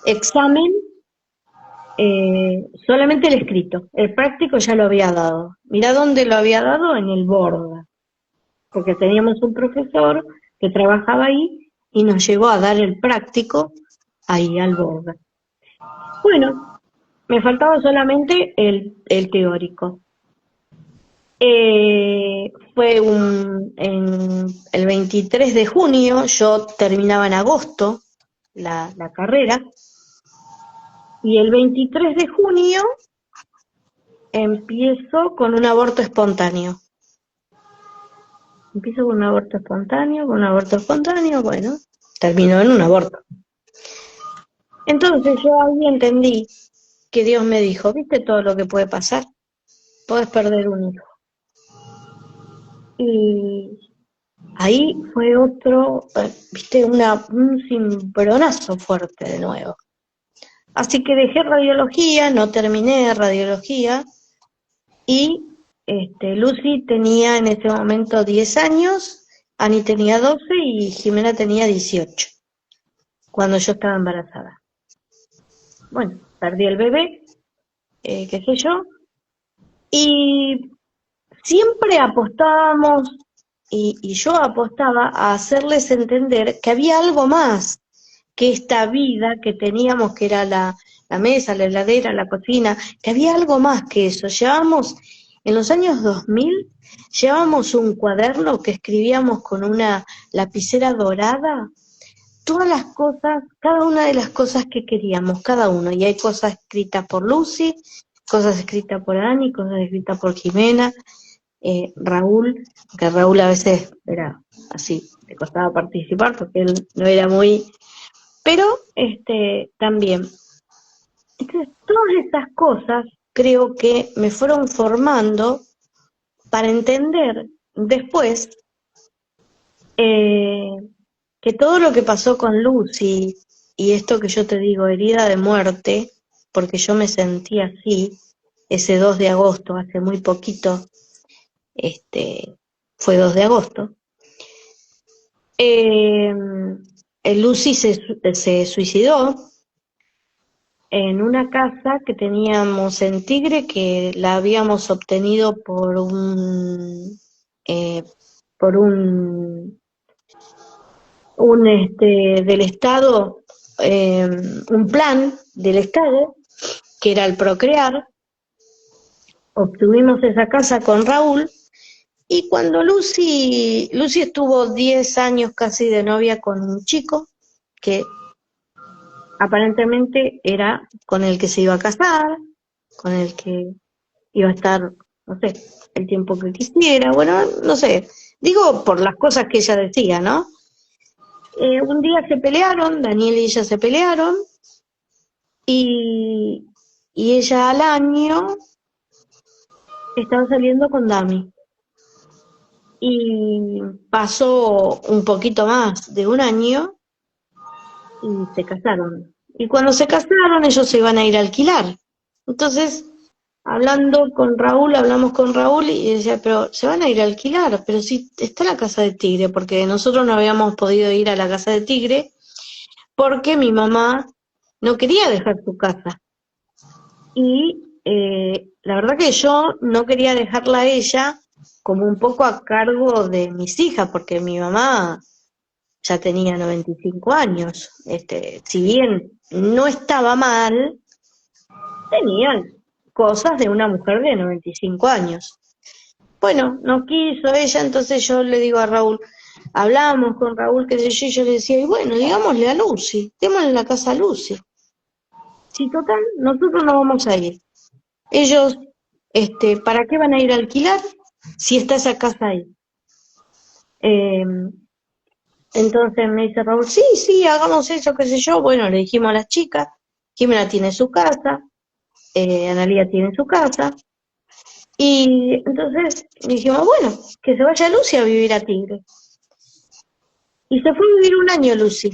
examen, solamente el escrito, el práctico ya lo había dado. Mirá dónde lo había dado, en el Borda, porque teníamos un profesor que trabajaba ahí y nos llegó a dar el práctico ahí al Borda. Bueno, me faltaba solamente el teórico. Fue el 23 de junio, yo terminaba en agosto la carrera, y el 23 de junio empiezo con un aborto espontáneo. Bueno, terminó en un aborto. Entonces yo ahí entendí que Dios me dijo, ¿viste todo lo que puede pasar? Podés perder un hijo. Y ahí fue otro, viste, un cimbronazo fuerte de nuevo. Así que dejé radiología, no terminé radiología, y Lucy tenía en ese momento 10 años, Ani tenía 12 y Jimena tenía 18, cuando yo estaba embarazada. Bueno, perdí el bebé, qué sé yo, y siempre apostábamos, y yo apostaba a hacerles entender que había algo más que esta vida que teníamos, que era la mesa, la heladera, la cocina, que había algo más que eso. En los años 2000, llevábamos un cuaderno que escribíamos con una lapicera dorada, todas las cosas, cada una de las cosas que queríamos, cada uno, y hay cosas escritas por Lucy, cosas escritas por Ani, cosas escritas por Jimena, Raúl, que Raúl a veces era así, le costaba participar porque él no era muy, pero también. Entonces, todas esas cosas creo que me fueron formando para entender después que todo lo que pasó con Lucy, y esto que yo te digo, herida de muerte, porque yo me sentí así, ese 2 de agosto, hace muy poquito, fue 2 de agosto, Lucy se suicidó en una casa que teníamos en Tigre, que la habíamos obtenido por un del Estado, un plan del Estado, que era el Procrear. Obtuvimos esa casa con Raúl, Y cuando Lucy estuvo 10 años casi de novia con un chico que aparentemente era con el que se iba a casar, con el que iba a estar, no sé, el tiempo que quisiera, bueno, no sé, digo por las cosas que ella decía, ¿no? Un día se pelearon, Daniel y ella se pelearon, y, y ella al año estaba saliendo con Dami. Y pasó un poquito más de un año y se casaron. Y cuando se casaron, ellos se iban a ir a alquilar. Entonces, hablamos con Raúl y decía, pero se van a ir a alquilar, pero sí está la casa de Tigre, porque nosotros no habíamos podido ir a la casa de Tigre porque mi mamá no quería dejar su casa. Y la verdad que yo no quería dejarla a ella como un poco a cargo de mis hijas, porque mi mamá ya tenía 95 años. Si bien no estaba mal, tenía cosas de una mujer de 95 años. Bueno, no quiso ella, entonces yo le digo a Raúl, hablamos con Raúl, qué sé yo, y yo le decía, y bueno, digámosle a Lucy, démosle la casa a Lucy. Si total, nosotros no vamos a ir. Ellos, ¿para qué van a ir a alquilar si está esa casa ahí? Eh, entonces me dice Raúl, sí, sí, hagamos eso, qué sé yo. Bueno, le dijimos a las chicas, Jimena tiene su casa, Analía tiene su casa, y entonces dijimos, bueno, que se vaya Lucy a vivir a Tigre. Y se fue a vivir un año Lucy.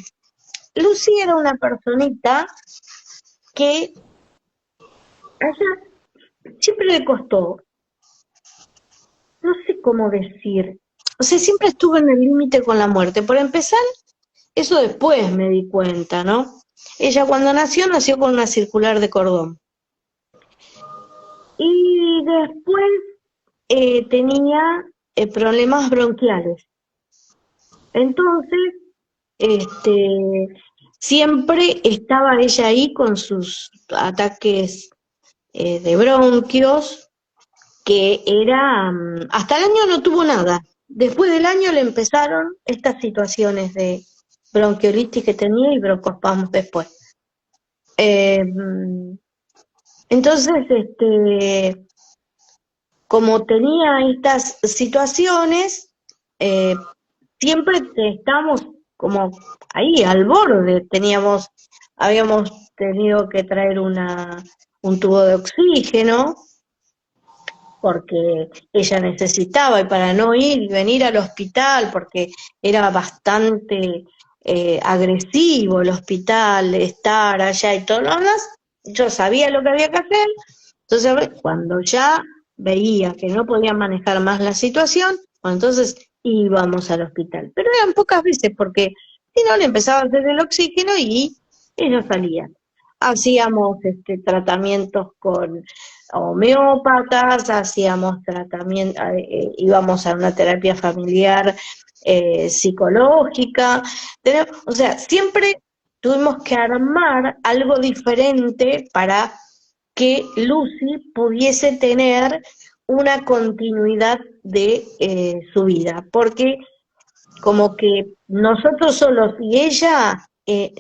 Lucy era una personita que a ella siempre le costó, no sé cómo decir, o sea, siempre estuvo en el límite con la muerte. Por empezar, eso después me di cuenta, ¿no? Ella cuando nació con una circular de cordón. Y después tenía problemas bronquiales. Entonces, este, siempre estaba ella ahí con sus ataques de bronquios, que era, hasta el año no tuvo nada. Después del año le empezaron estas situaciones de bronquiolitis que tenía y broncoespasmos después. Eh, entonces, como tenía estas situaciones, eh, siempre estamos como ahí al borde, habíamos tenido que traer un tubo de oxígeno, porque ella necesitaba, y para no ir y venir al hospital, porque era bastante agresivo el hospital, estar allá y todo lo demás, yo sabía lo que había que hacer. Entonces, cuando ya veía que no podía manejar más la situación, bueno, entonces íbamos al hospital. Pero eran pocas veces, porque si no le empezaba a hacer el oxígeno y ellos salían. Hacíamos tratamientos con homeópatas, hacíamos tratamiento, íbamos a una terapia familiar psicológica, o sea, siempre tuvimos que armar algo diferente para que Lucy pudiese tener una continuidad de su vida, porque como que nosotros solos y ella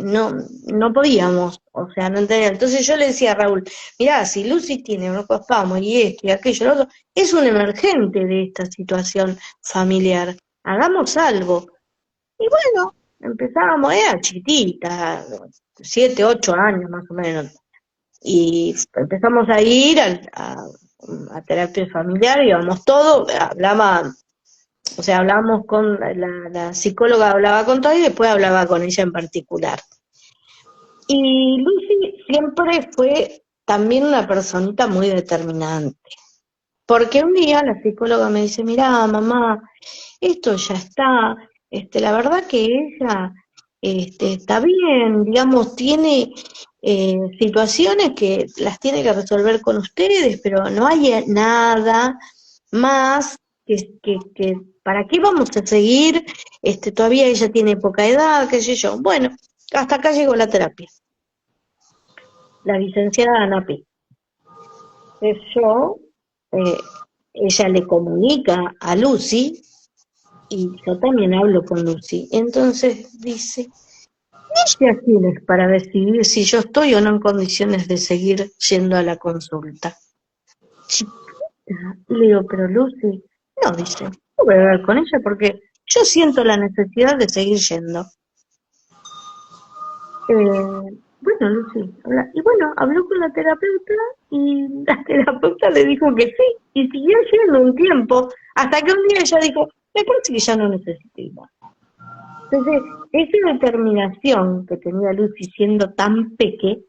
no podíamos, o sea, no entendía. Entonces yo le decía a Raúl, mirá, si Lucy tiene un espasmo y esto y aquello, lo otro, es un emergente de esta situación familiar, hagamos algo. Y bueno, empezábamos, era chiquitita, 7, 8 años más o menos, y empezamos a ir a terapia familiar, íbamos todos, o sea, hablábamos con la psicóloga, hablaba con todo y después hablaba con ella en particular. Y Lucy siempre fue también una personita muy determinante, porque un día la psicóloga me dice, mirá, mamá, esto ya está, la verdad que ella está bien, digamos, tiene situaciones que las tiene que resolver con ustedes, pero no hay nada más que ¿para qué vamos a seguir? Todavía ella tiene poca edad, qué sé yo. Bueno, hasta acá llegó la terapia. La licenciada Ana Pi. Yo ella le comunica a Lucy, y yo también hablo con Lucy. Entonces dice, ¿ella quién es para decidir si yo estoy o no en condiciones de seguir yendo a la consulta? Chiquita. Y le digo, pero Lucy, no, dice, no voy a hablar con ella porque yo siento la necesidad de seguir yendo. Bueno, Lucy, y bueno, habló con la terapeuta y la terapeuta le dijo que sí, y siguió yendo un tiempo, hasta que un día ella dijo, me parece que ya no necesito ir más. Entonces, esa determinación que tenía Lucy siendo tan peque,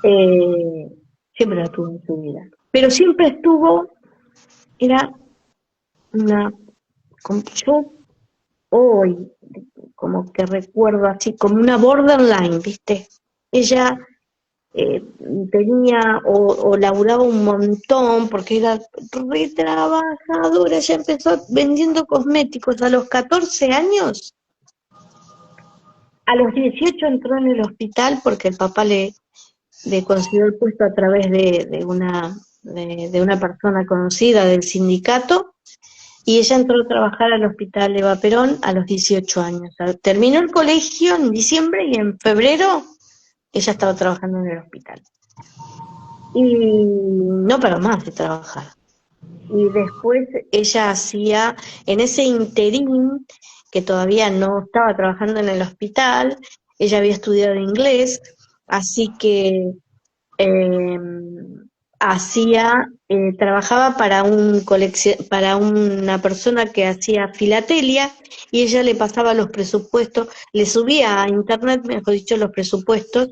siempre la tuvo en su vida. Pero siempre estuvo, era una, como yo hoy, como que recuerdo así, como una borderline, ¿viste? Ella tenía o laburaba un montón porque era re trabajadora. Ella empezó vendiendo cosméticos a los 14 años. A los 18 entró en el hospital porque el papá le consiguió el puesto a través de una persona conocida del sindicato, y ella entró a trabajar al hospital Eva Perón a los 18 años. Terminó el colegio en diciembre y en febrero ella estaba trabajando en el hospital. Y no paró más de trabajar. Y después ella hacía, en ese interín, que todavía no estaba trabajando en el hospital, ella había estudiado inglés, así que trabajaba para para una persona que hacía filatelia, y ella le pasaba los presupuestos, le subía a internet, mejor dicho, los presupuestos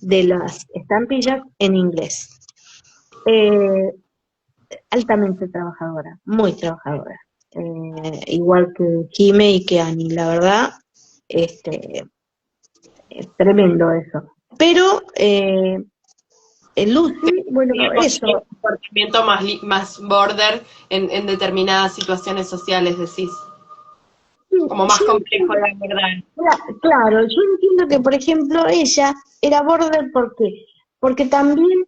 de las estampillas en inglés. Altamente trabajadora, muy trabajadora, igual que Jime y que Ani, la verdad, es tremendo eso. Pero Lucy, bueno, eso. Un comportamiento más border en determinadas situaciones sociales, decís. Como más complejo, la verdad. Claro, yo entiendo que, por ejemplo, ella era border porque también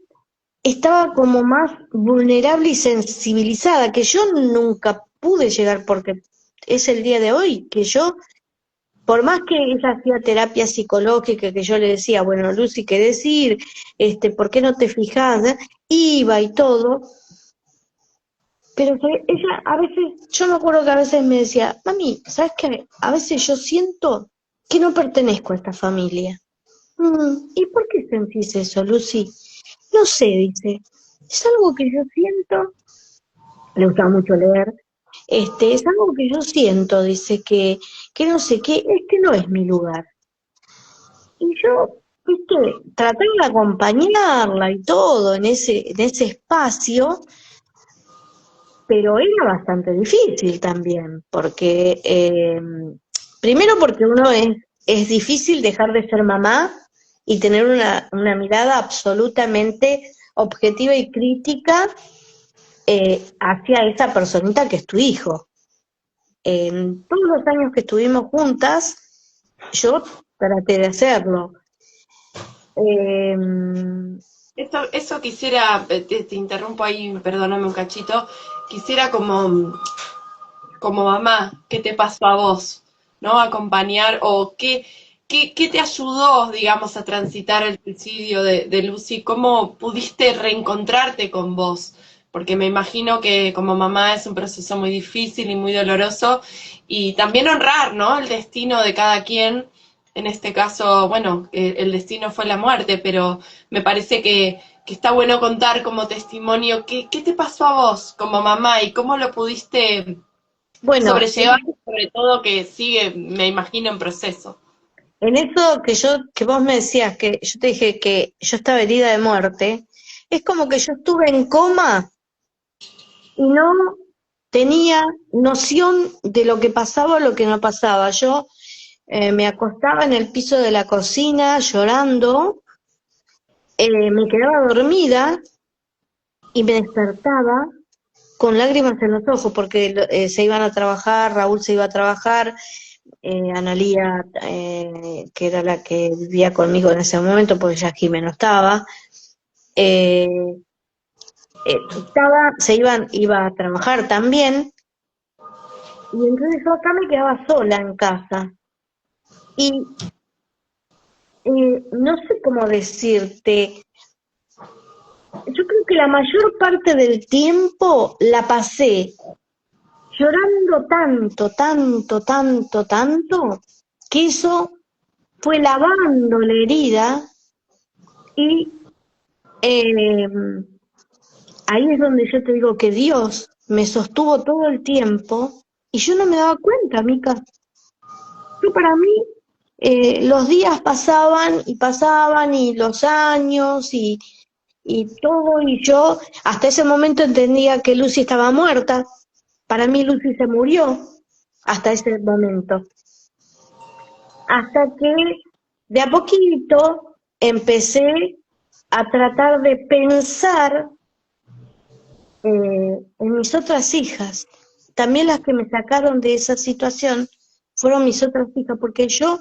estaba como más vulnerable y sensibilizada, que yo nunca pude llegar, porque es el día de hoy que yo, por más que ella hacía terapia psicológica, que yo le decía, bueno, Lucy, ¿qué decir? ¿Por qué no te fijas? Iba y todo, pero que ella a veces, yo me acuerdo que a veces me decía, mami, ¿sabes qué? A veces yo siento que no pertenezco a esta familia. ¿Y por qué sentís eso, Lucy? No sé, dice, es algo que yo siento, le gustaba mucho leer, es algo que yo siento, dice, que no sé, que este no es mi lugar. Y yo, viste, traté de acompañarla y todo en ese espacio, pero era bastante difícil también, porque primero porque es difícil dejar de ser mamá y tener una mirada absolutamente objetiva y crítica hacia esa personita que es tu hijo. En todos los años que estuvimos juntas, yo traté de hacerlo. Eso quisiera, te interrumpo ahí, perdóname un cachito, quisiera como mamá, ¿qué te pasó a vos? ¿No? Acompañar, o qué te ayudó, digamos, a transitar el suicidio de Lucy, ¿cómo pudiste reencontrarte con vos? Porque me imagino que como mamá es un proceso muy difícil y muy doloroso, y también honrar, ¿no? El destino de cada quien. En este caso, bueno, el destino fue la muerte, pero me parece que está bueno contar como testimonio qué te pasó a vos como mamá y cómo lo pudiste Bueno, sobrellevar, sobre todo que sigue, me imagino, en proceso. en eso que vos me decías, que yo te dije que yo estaba herida de muerte, es como que yo estuve en coma y no tenía noción de lo que pasaba o lo que no pasaba. Yo me acostaba en el piso de la cocina llorando, me quedaba dormida y me despertaba con lágrimas en los ojos porque se iban a trabajar, Raúl se iba a trabajar, Analía, que era la que vivía conmigo en ese momento, porque ya Jimé no estaba, iba a trabajar también, y entonces yo acá me quedaba sola en casa. Y no sé cómo decirte, yo creo que la mayor parte del tiempo la pasé llorando tanto, tanto, tanto, tanto, que eso fue lavando la herida y eh, ahí es donde yo te digo que Dios me sostuvo todo el tiempo y yo no me daba cuenta, Mica. Yo para mí los días pasaban y los años y todo y yo hasta ese momento entendía que Lucy estaba muerta. Para mí Lucy se murió hasta ese momento. Hasta que de a poquito empecé a tratar de pensar en mis otras hijas. También las que me sacaron de esa situación fueron mis otras hijas, porque yo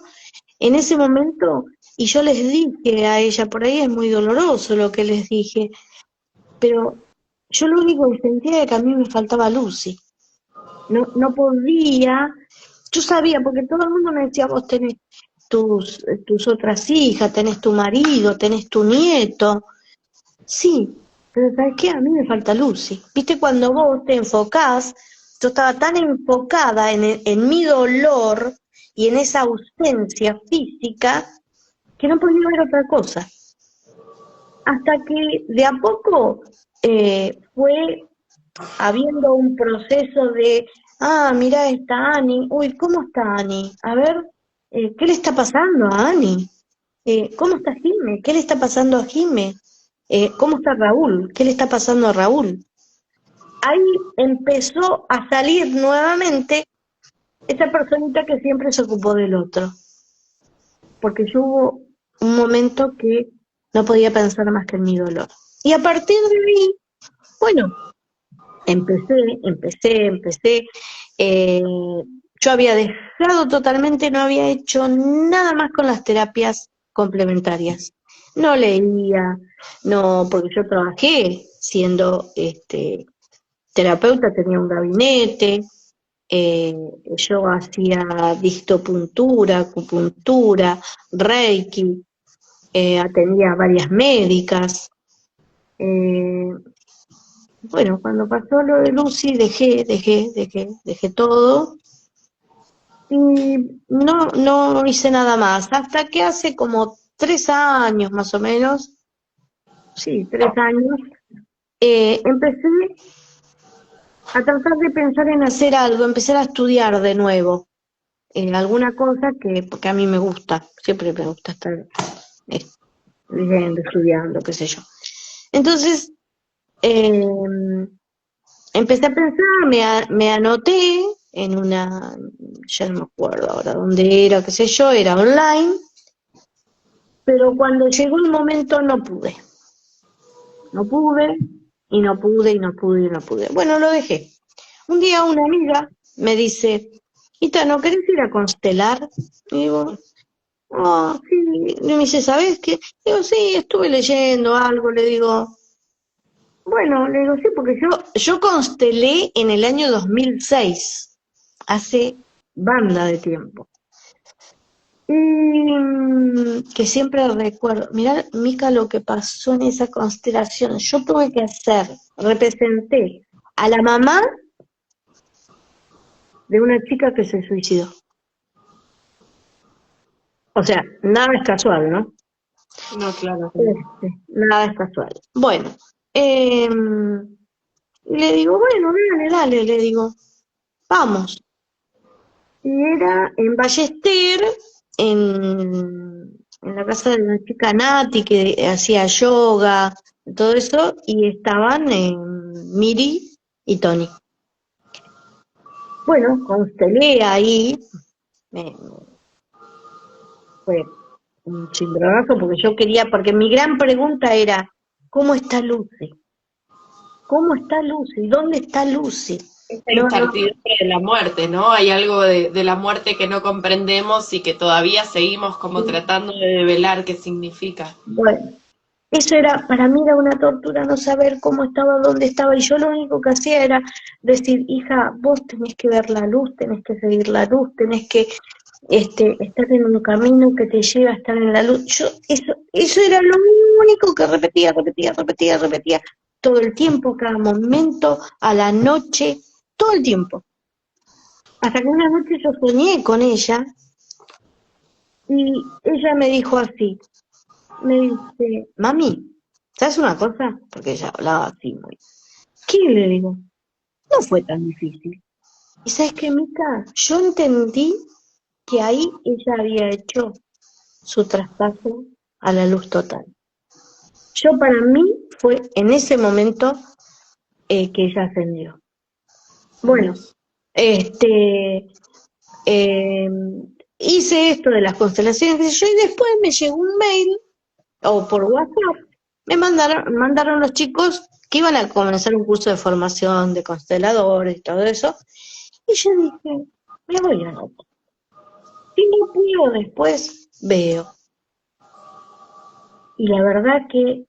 en ese momento, y yo les dije a ella, por ahí es muy doloroso lo que les dije, pero yo lo único que sentía era que a mí me faltaba Lucy. No podía, yo sabía, porque todo el mundo me decía, vos tenés tus otras hijas, tenés tu marido, tenés tu nieto. Sí, pero ¿sabes qué? A mí me falta Lucy. ¿Viste cuando vos te enfocás? Yo estaba tan enfocada en mi dolor y en esa ausencia física que no podía ver otra cosa. Hasta que de a poco fue habiendo un proceso de, mira, está Ani, uy, ¿cómo está Ani? A ver, ¿qué le está pasando a Ani? ¿Cómo está Jime? ¿Qué le está pasando a Jime? ¿Cómo está Raúl? ¿Qué le está pasando a Raúl? Ahí empezó a salir nuevamente esa personita que siempre se ocupó del otro, porque yo hubo un momento que no podía pensar más que en mi dolor. Y a partir de ahí, bueno, empecé. eh, yo había dejado totalmente, no había hecho nada más con las terapias complementarias. No leía, no, porque yo trabajé siendo terapeuta, tenía un gabinete, eh, yo hacía distopuntura, acupuntura, reiki, atendía a varias médicas. Bueno, cuando pasó lo de Lucy dejé todo y no hice nada más, hasta que hace como 3 años más o menos, sí, 3 años, empecé a tratar de pensar en hacer algo, empezar a estudiar de nuevo, alguna cosa porque a mí me gusta, siempre me gusta estar eh, leyendo, estudiando, qué sé yo. Entonces, eh, empecé a pensar, me anoté en una, ya no me acuerdo ahora dónde era, qué sé yo, era online, pero cuando llegó el momento no pude, y no pude, y no pude, y no pude. Bueno, lo dejé. Un día una amiga me dice, Ita, ¿no querés ir a constelar? Y digo, sí, y me dice, ¿sabés qué? Digo, sí, estuve leyendo algo, le digo, bueno, le digo, sí, porque yo constelé en el año 2006, hace banda de tiempo. Y que siempre recuerdo, mirá, Mica, lo que pasó en esa constelación. Yo tuve que representé a la mamá de una chica que se suicidó. O sea, nada es casual, ¿no? No, claro. Nada es casual. Bueno, le digo, bueno, dale, le digo, vamos. Y era en Ballester, en la casa de una chica Nati que hacía yoga, todo eso, y estaban Miri y Tony. Bueno, constelé ahí, me- fue un cimbronazo porque yo quería, porque mi gran pregunta era, ¿cómo está Lucy? ¿Cómo está Lucy? ¿Dónde está Lucy? Esta No, incertidumbre de la muerte, ¿no? Hay algo de la muerte que no comprendemos y que todavía seguimos como tratando de develar qué significa. bueno. Eso era, para mí era una tortura no saber cómo estaba, dónde estaba, y yo lo único que hacía era decir, hija, vos tenés que ver la luz, tenés que seguir la luz, tenés que estar en un camino que te lleva a estar en la luz. Yo, eso era lo único que repetía, repetía, repetía, repetía, todo el tiempo, cada momento, a la noche, todo el tiempo. Hasta que una noche yo soñé con ella, y ella me dijo así, me dice, mami, ¿sabes una cosa? Porque ella hablaba así muy. ¿Qué le digo? No fue tan difícil. ¿Y sabes qué, Mica? Yo entendí que ahí ella había hecho su traspaso a la luz total. Yo para mí fue en ese momento que ella ascendió. Bueno, este, eh, hice esto de las constelaciones, qué sé yo, y después me llegó un mail o por WhatsApp, mandaron los chicos que iban a comenzar un curso de formación de consteladores y todo eso, y yo dije, me voy a anotar. Si no puedo después, veo. Y la verdad que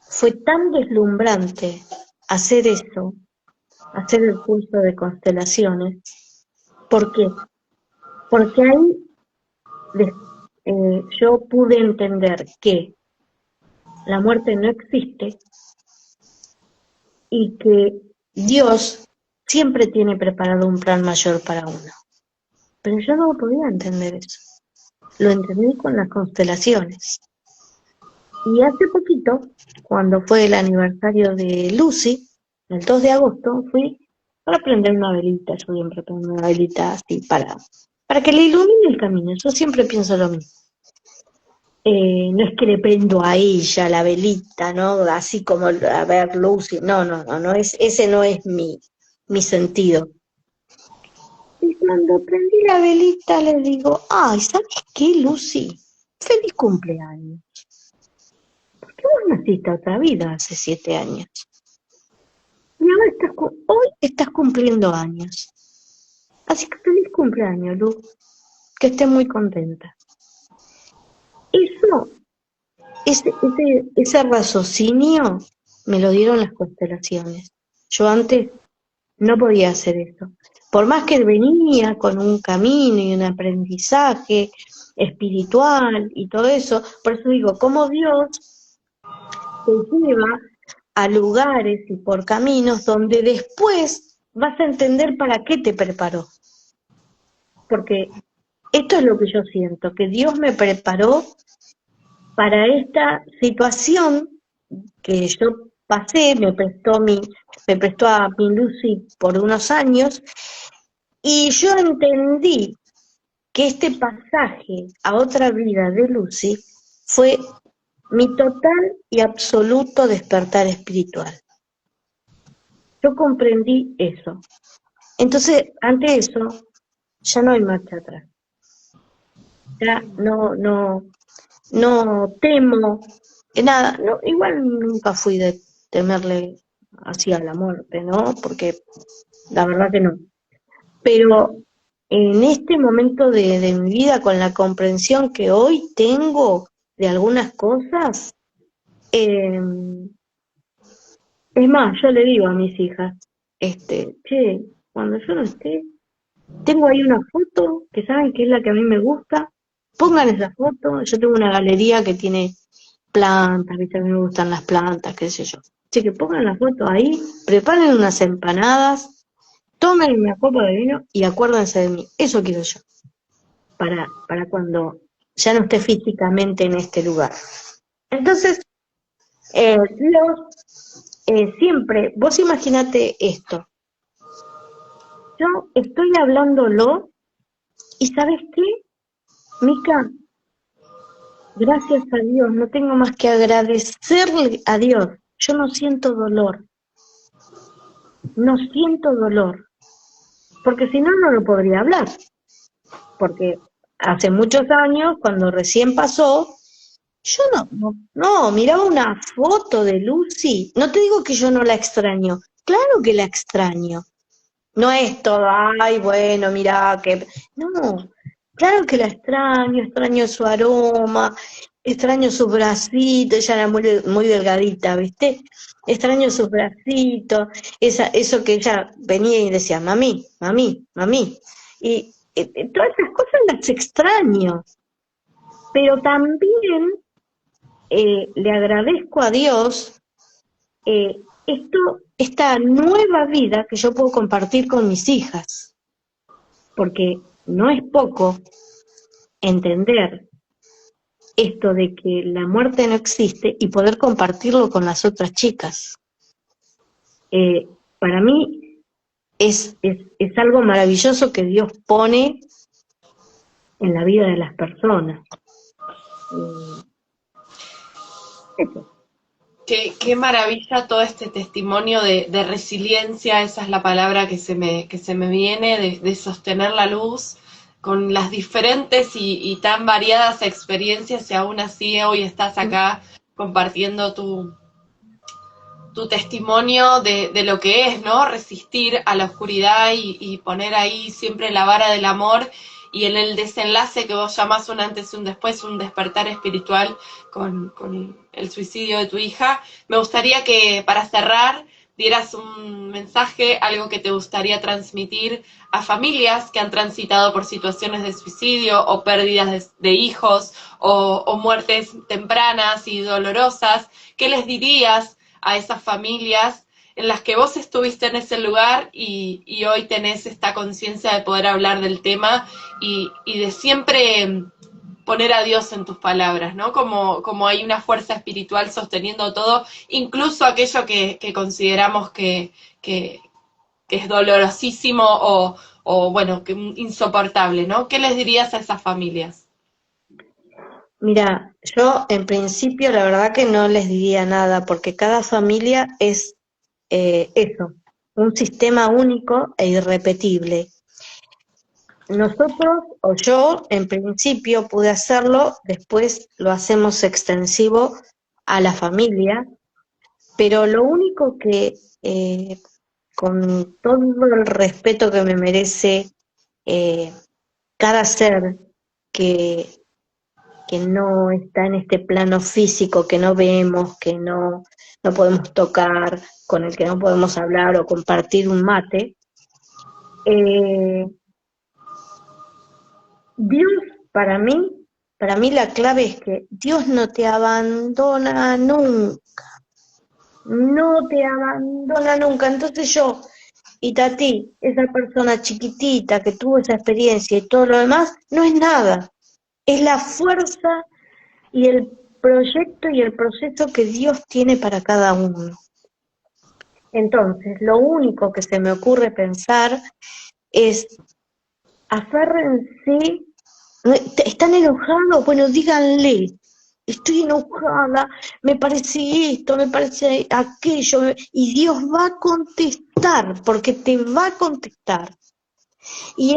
fue tan deslumbrante hacer eso, hacer el curso de constelaciones. ¿Por qué? Porque ahí yo pude entender que la muerte no existe y que Dios siempre tiene preparado un plan mayor para uno. Pero yo no podía entender eso. Lo entendí con las constelaciones. Y hace poquito, cuando fue el aniversario de Lucy, el 2 de agosto, fui para prender una velita. Yo siempre prendo una velita así para que le ilumine el camino. Yo siempre pienso lo mismo. No es que le prendo a ella la velita, ¿no? Así como a ver Lucy. No, ese no es mi sentido. Y cuando prendí la velita le digo, ay, ¿sabes qué, Lucy? Feliz cumpleaños. Porque vos naciste a otra vida hace 7 años. Y ahora hoy estás cumpliendo años. Así que feliz cumpleaños, Lu. Que estés muy contenta. Eso, ese raciocinio me lo dieron las constelaciones. Yo antes no podía hacer eso. Por más que venía con un camino y un aprendizaje espiritual y todo eso, por eso digo, como Dios te lleva a lugares y por caminos donde después vas a entender para qué te preparó. Porque esto es lo que yo siento, que Dios me preparó para esta situación que yo pasé, me prestó a mi Lucy por unos años, y yo entendí que este pasaje a otra vida de Lucy fue mi total y absoluto despertar espiritual. Yo comprendí eso. Entonces, ante eso, ya no hay marcha atrás. Ya no temo nada. No, igual nunca fui de temerle así a la muerte, ¿no? Porque la verdad que no. Pero en este momento de mi vida, con la comprensión que hoy tengo de algunas cosas, es más, yo le digo a mis hijas, che, cuando yo no esté, tengo ahí una foto que saben que es la que a mí me gusta, pongan esa foto. Yo tengo una galería que tiene plantas, ¿viste? A mí me gustan las plantas, qué sé yo. Así que pongan la foto ahí, preparen unas empanadas, tomen una copa de vino y acuérdense de mí. Eso quiero yo, para cuando ya no esté físicamente en este lugar. Entonces, siempre, vos imaginate esto, yo estoy hablándolo y ¿sabes qué, Mica? Gracias a Dios, no tengo más que agradecerle a Dios. Yo no siento dolor, porque si no, no lo podría hablar. Porque hace muchos años, cuando recién pasó, yo no, miraba una foto de Lucy. No te digo que yo no la extraño, claro que la extraño. No es todo, ay, bueno, mirá, que... No, Claro que la extraño, extraño su aroma, extraño sus bracitos, ella era muy, muy delgadita, ¿viste? Extraño sus bracitos, eso que ella venía y decía, mami, mami, mami. Y todas esas cosas las extraño, pero también le agradezco a Dios esta nueva vida que yo puedo compartir con mis hijas, porque no es poco entender esto de que la muerte no existe y poder compartirlo con las otras chicas. Para mí es algo maravilloso que Dios pone en la vida de las personas. Eso. Qué maravilla todo este testimonio de resiliencia, esa es la palabra que se me viene, de sostener la luz con las diferentes y tan variadas experiencias y aún así hoy estás acá compartiendo tu testimonio de lo que es, ¿no? Resistir a la oscuridad y poner ahí siempre la vara del amor y en el desenlace que vos llamás un antes y un después, un despertar espiritual con el suicidio de tu hija. Me gustaría que para cerrar dieras un mensaje, algo que te gustaría transmitir a familias que han transitado por situaciones de suicidio o pérdidas de hijos o muertes tempranas y dolorosas. ¿Qué les dirías a esas familias en las que vos estuviste en ese lugar y hoy tenés esta conciencia de poder hablar del tema y de siempre poner a Dios en tus palabras, ¿no? Como hay una fuerza espiritual sosteniendo todo, incluso aquello que consideramos que es dolorosísimo o bueno, que insoportable, ¿no? ¿Qué les dirías a esas familias? Mira, yo en principio la verdad que no les diría nada, porque cada familia es eso, un sistema único e irrepetible. Nosotros, o yo, en principio pude hacerlo, después lo hacemos extensivo a la familia, pero lo único que, con todo el respeto que me merece eh, cada ser que, que no está en este plano físico, que no vemos, que no podemos tocar, con el que no podemos hablar o compartir un mate, eh, Dios, para mí la clave es que Dios no te abandona nunca, no te abandona nunca. Entonces yo, y Tati, esa persona chiquitita que tuvo esa experiencia y todo lo demás, no es nada. Es la fuerza y el proyecto y el proceso que Dios tiene para cada uno. Entonces, lo único que se me ocurre pensar es, aférrense. ¿Están enojados? Bueno, díganle, estoy enojada, me parece esto, me parece aquello, y Dios va a contestar, porque te va a contestar. Y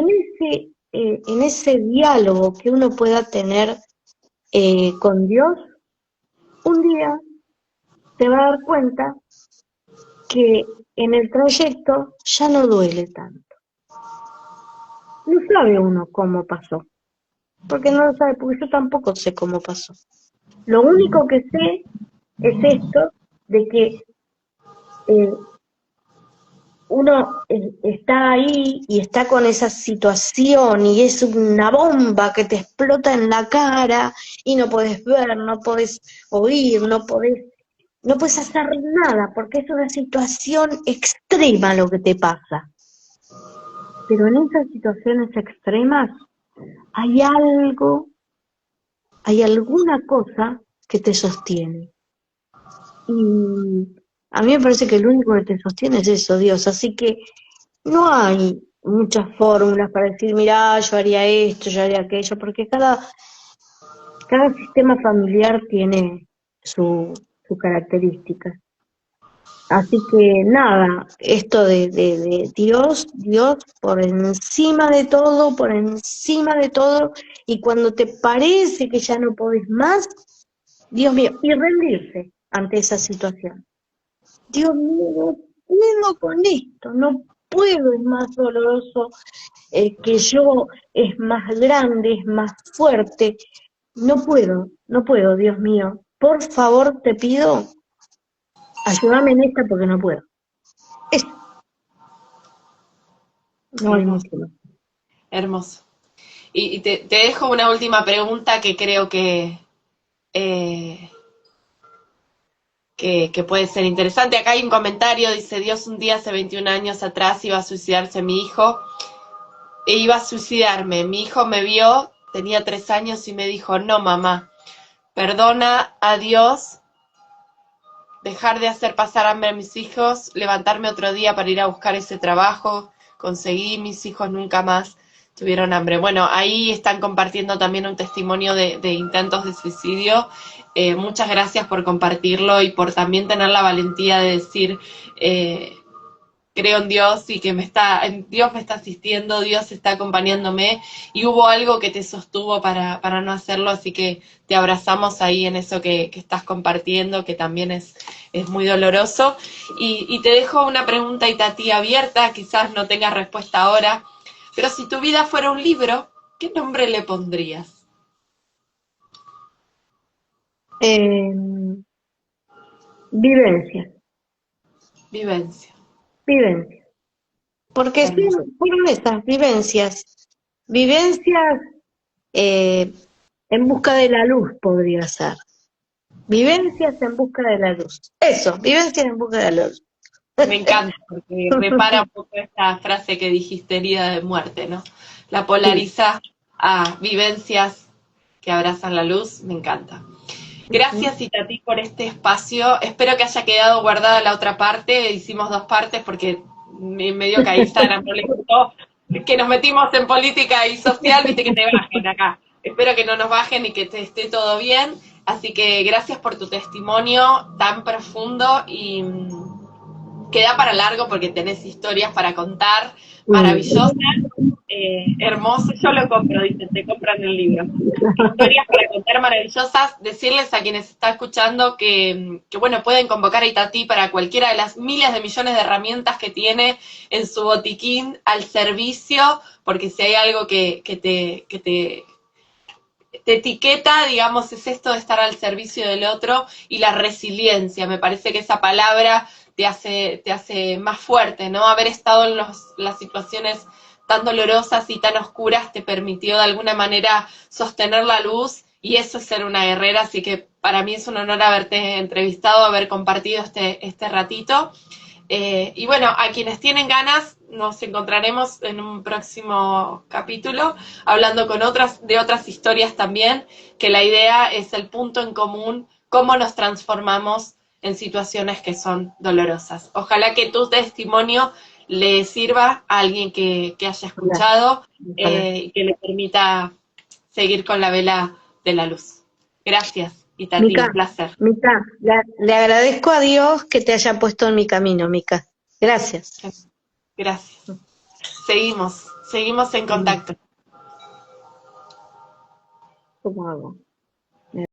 en ese diálogo que uno pueda tener con Dios, un día te va a dar cuenta que en el trayecto ya no duele tanto. No sabe uno cómo pasó, porque no lo sabe, porque yo tampoco sé cómo pasó. Lo único que sé es esto, de que eh, uno está ahí y está con esa situación y es una bomba que te explota en la cara y no podés ver, no podés oír, no podés hacer nada porque es una situación extrema lo que te pasa. Pero en esas situaciones extremas hay algo, hay alguna cosa que te sostiene. Y a mí me parece que el único que te sostiene es eso, Dios. Así que no hay muchas fórmulas para decir, mirá, yo haría esto, yo haría aquello, porque cada sistema familiar tiene su característica. Así que nada, esto de Dios por encima de todo, y cuando te parece que ya no podés más, Dios mío, y rendirse ante esa situación. Dios mío, no puedo con esto, no puedo, es más doloroso que yo, es más grande, es más fuerte. No puedo, Dios mío. Por favor, te pido, ayúdame en esta porque no puedo. Eso, no hay Hermoso, mucho más. hermoso. Y te dejo una última pregunta que creo eh, que puede ser interesante. Acá hay un comentario, dice, Dios un día hace 21 años atrás iba a suicidarse mi hijo e iba a suicidarme. Mi hijo me vio, tenía 3 años y me dijo, no mamá, perdona a Dios, dejar de hacer pasar hambre a mis hijos, levantarme otro día para ir a buscar ese trabajo, conseguí, mis hijos nunca más tuvieron hambre. Bueno, ahí están compartiendo también un testimonio de intentos de suicidio. Muchas gracias por compartirlo y por también tener la valentía de decir, creo en Dios y que Dios me está asistiendo, Dios está acompañándome y hubo algo que te sostuvo para no hacerlo, así que te abrazamos ahí en eso que estás compartiendo, que también es muy doloroso. Y te dejo una pregunta, Itatí, abierta, quizás no tengas respuesta ahora, pero si tu vida fuera un libro, ¿qué nombre le pondrías? Eh, vivencias, Vivencia. vivencias. Porque sí, Hermoso. fueron esas vivencias. Vivencias eh, en busca de la luz podría ser. Vivencias en busca de la luz. Eso, vivencias en busca de la luz. Me encanta, porque repara un poco esta frase que dijiste, herida de muerte, ¿no? La Sí. polariza a vivencias que abrazan la luz, me encanta. Gracias, Itatí, por este espacio. Espero que haya quedado guardada la otra parte. Hicimos 2 partes porque medio que a Instagram no le gustó que nos metimos en política y social, viste que te bajen acá. Espero que no nos bajen y que te esté todo bien. Así que gracias por tu testimonio tan profundo y queda para largo porque tenés historias para contar maravillosas, hermoso. Yo lo compro, dicen, te compran el libro. Historias para contar maravillosas. Decirles a quienes están escuchando que bueno, pueden convocar a Itatí para cualquiera de las miles de millones de herramientas que tiene en su botiquín al servicio, porque si hay algo te etiqueta, digamos, es esto de estar al servicio del otro y la resiliencia. Me parece que esa palabra te hace más fuerte, ¿no? Haber estado en las situaciones tan dolorosas y tan oscuras te permitió de alguna manera sostener la luz y eso es ser una guerrera, así que para mí es un honor haberte entrevistado, haber compartido este ratito. Y bueno, a quienes tienen ganas, nos encontraremos en un próximo capítulo hablando de otras historias también, que la idea es el punto en común, cómo nos transformamos en situaciones que son dolorosas. Ojalá que tu testimonio le sirva a alguien que haya Ojalá, escuchado ojalá. y que le permita seguir con la vela de la luz. Gracias, Itatí, Mica, un placer. Mica, le agradezco a Dios que te haya puesto en mi camino, Mica. Gracias. Gracias. Seguimos en contacto. ¿Cómo hago?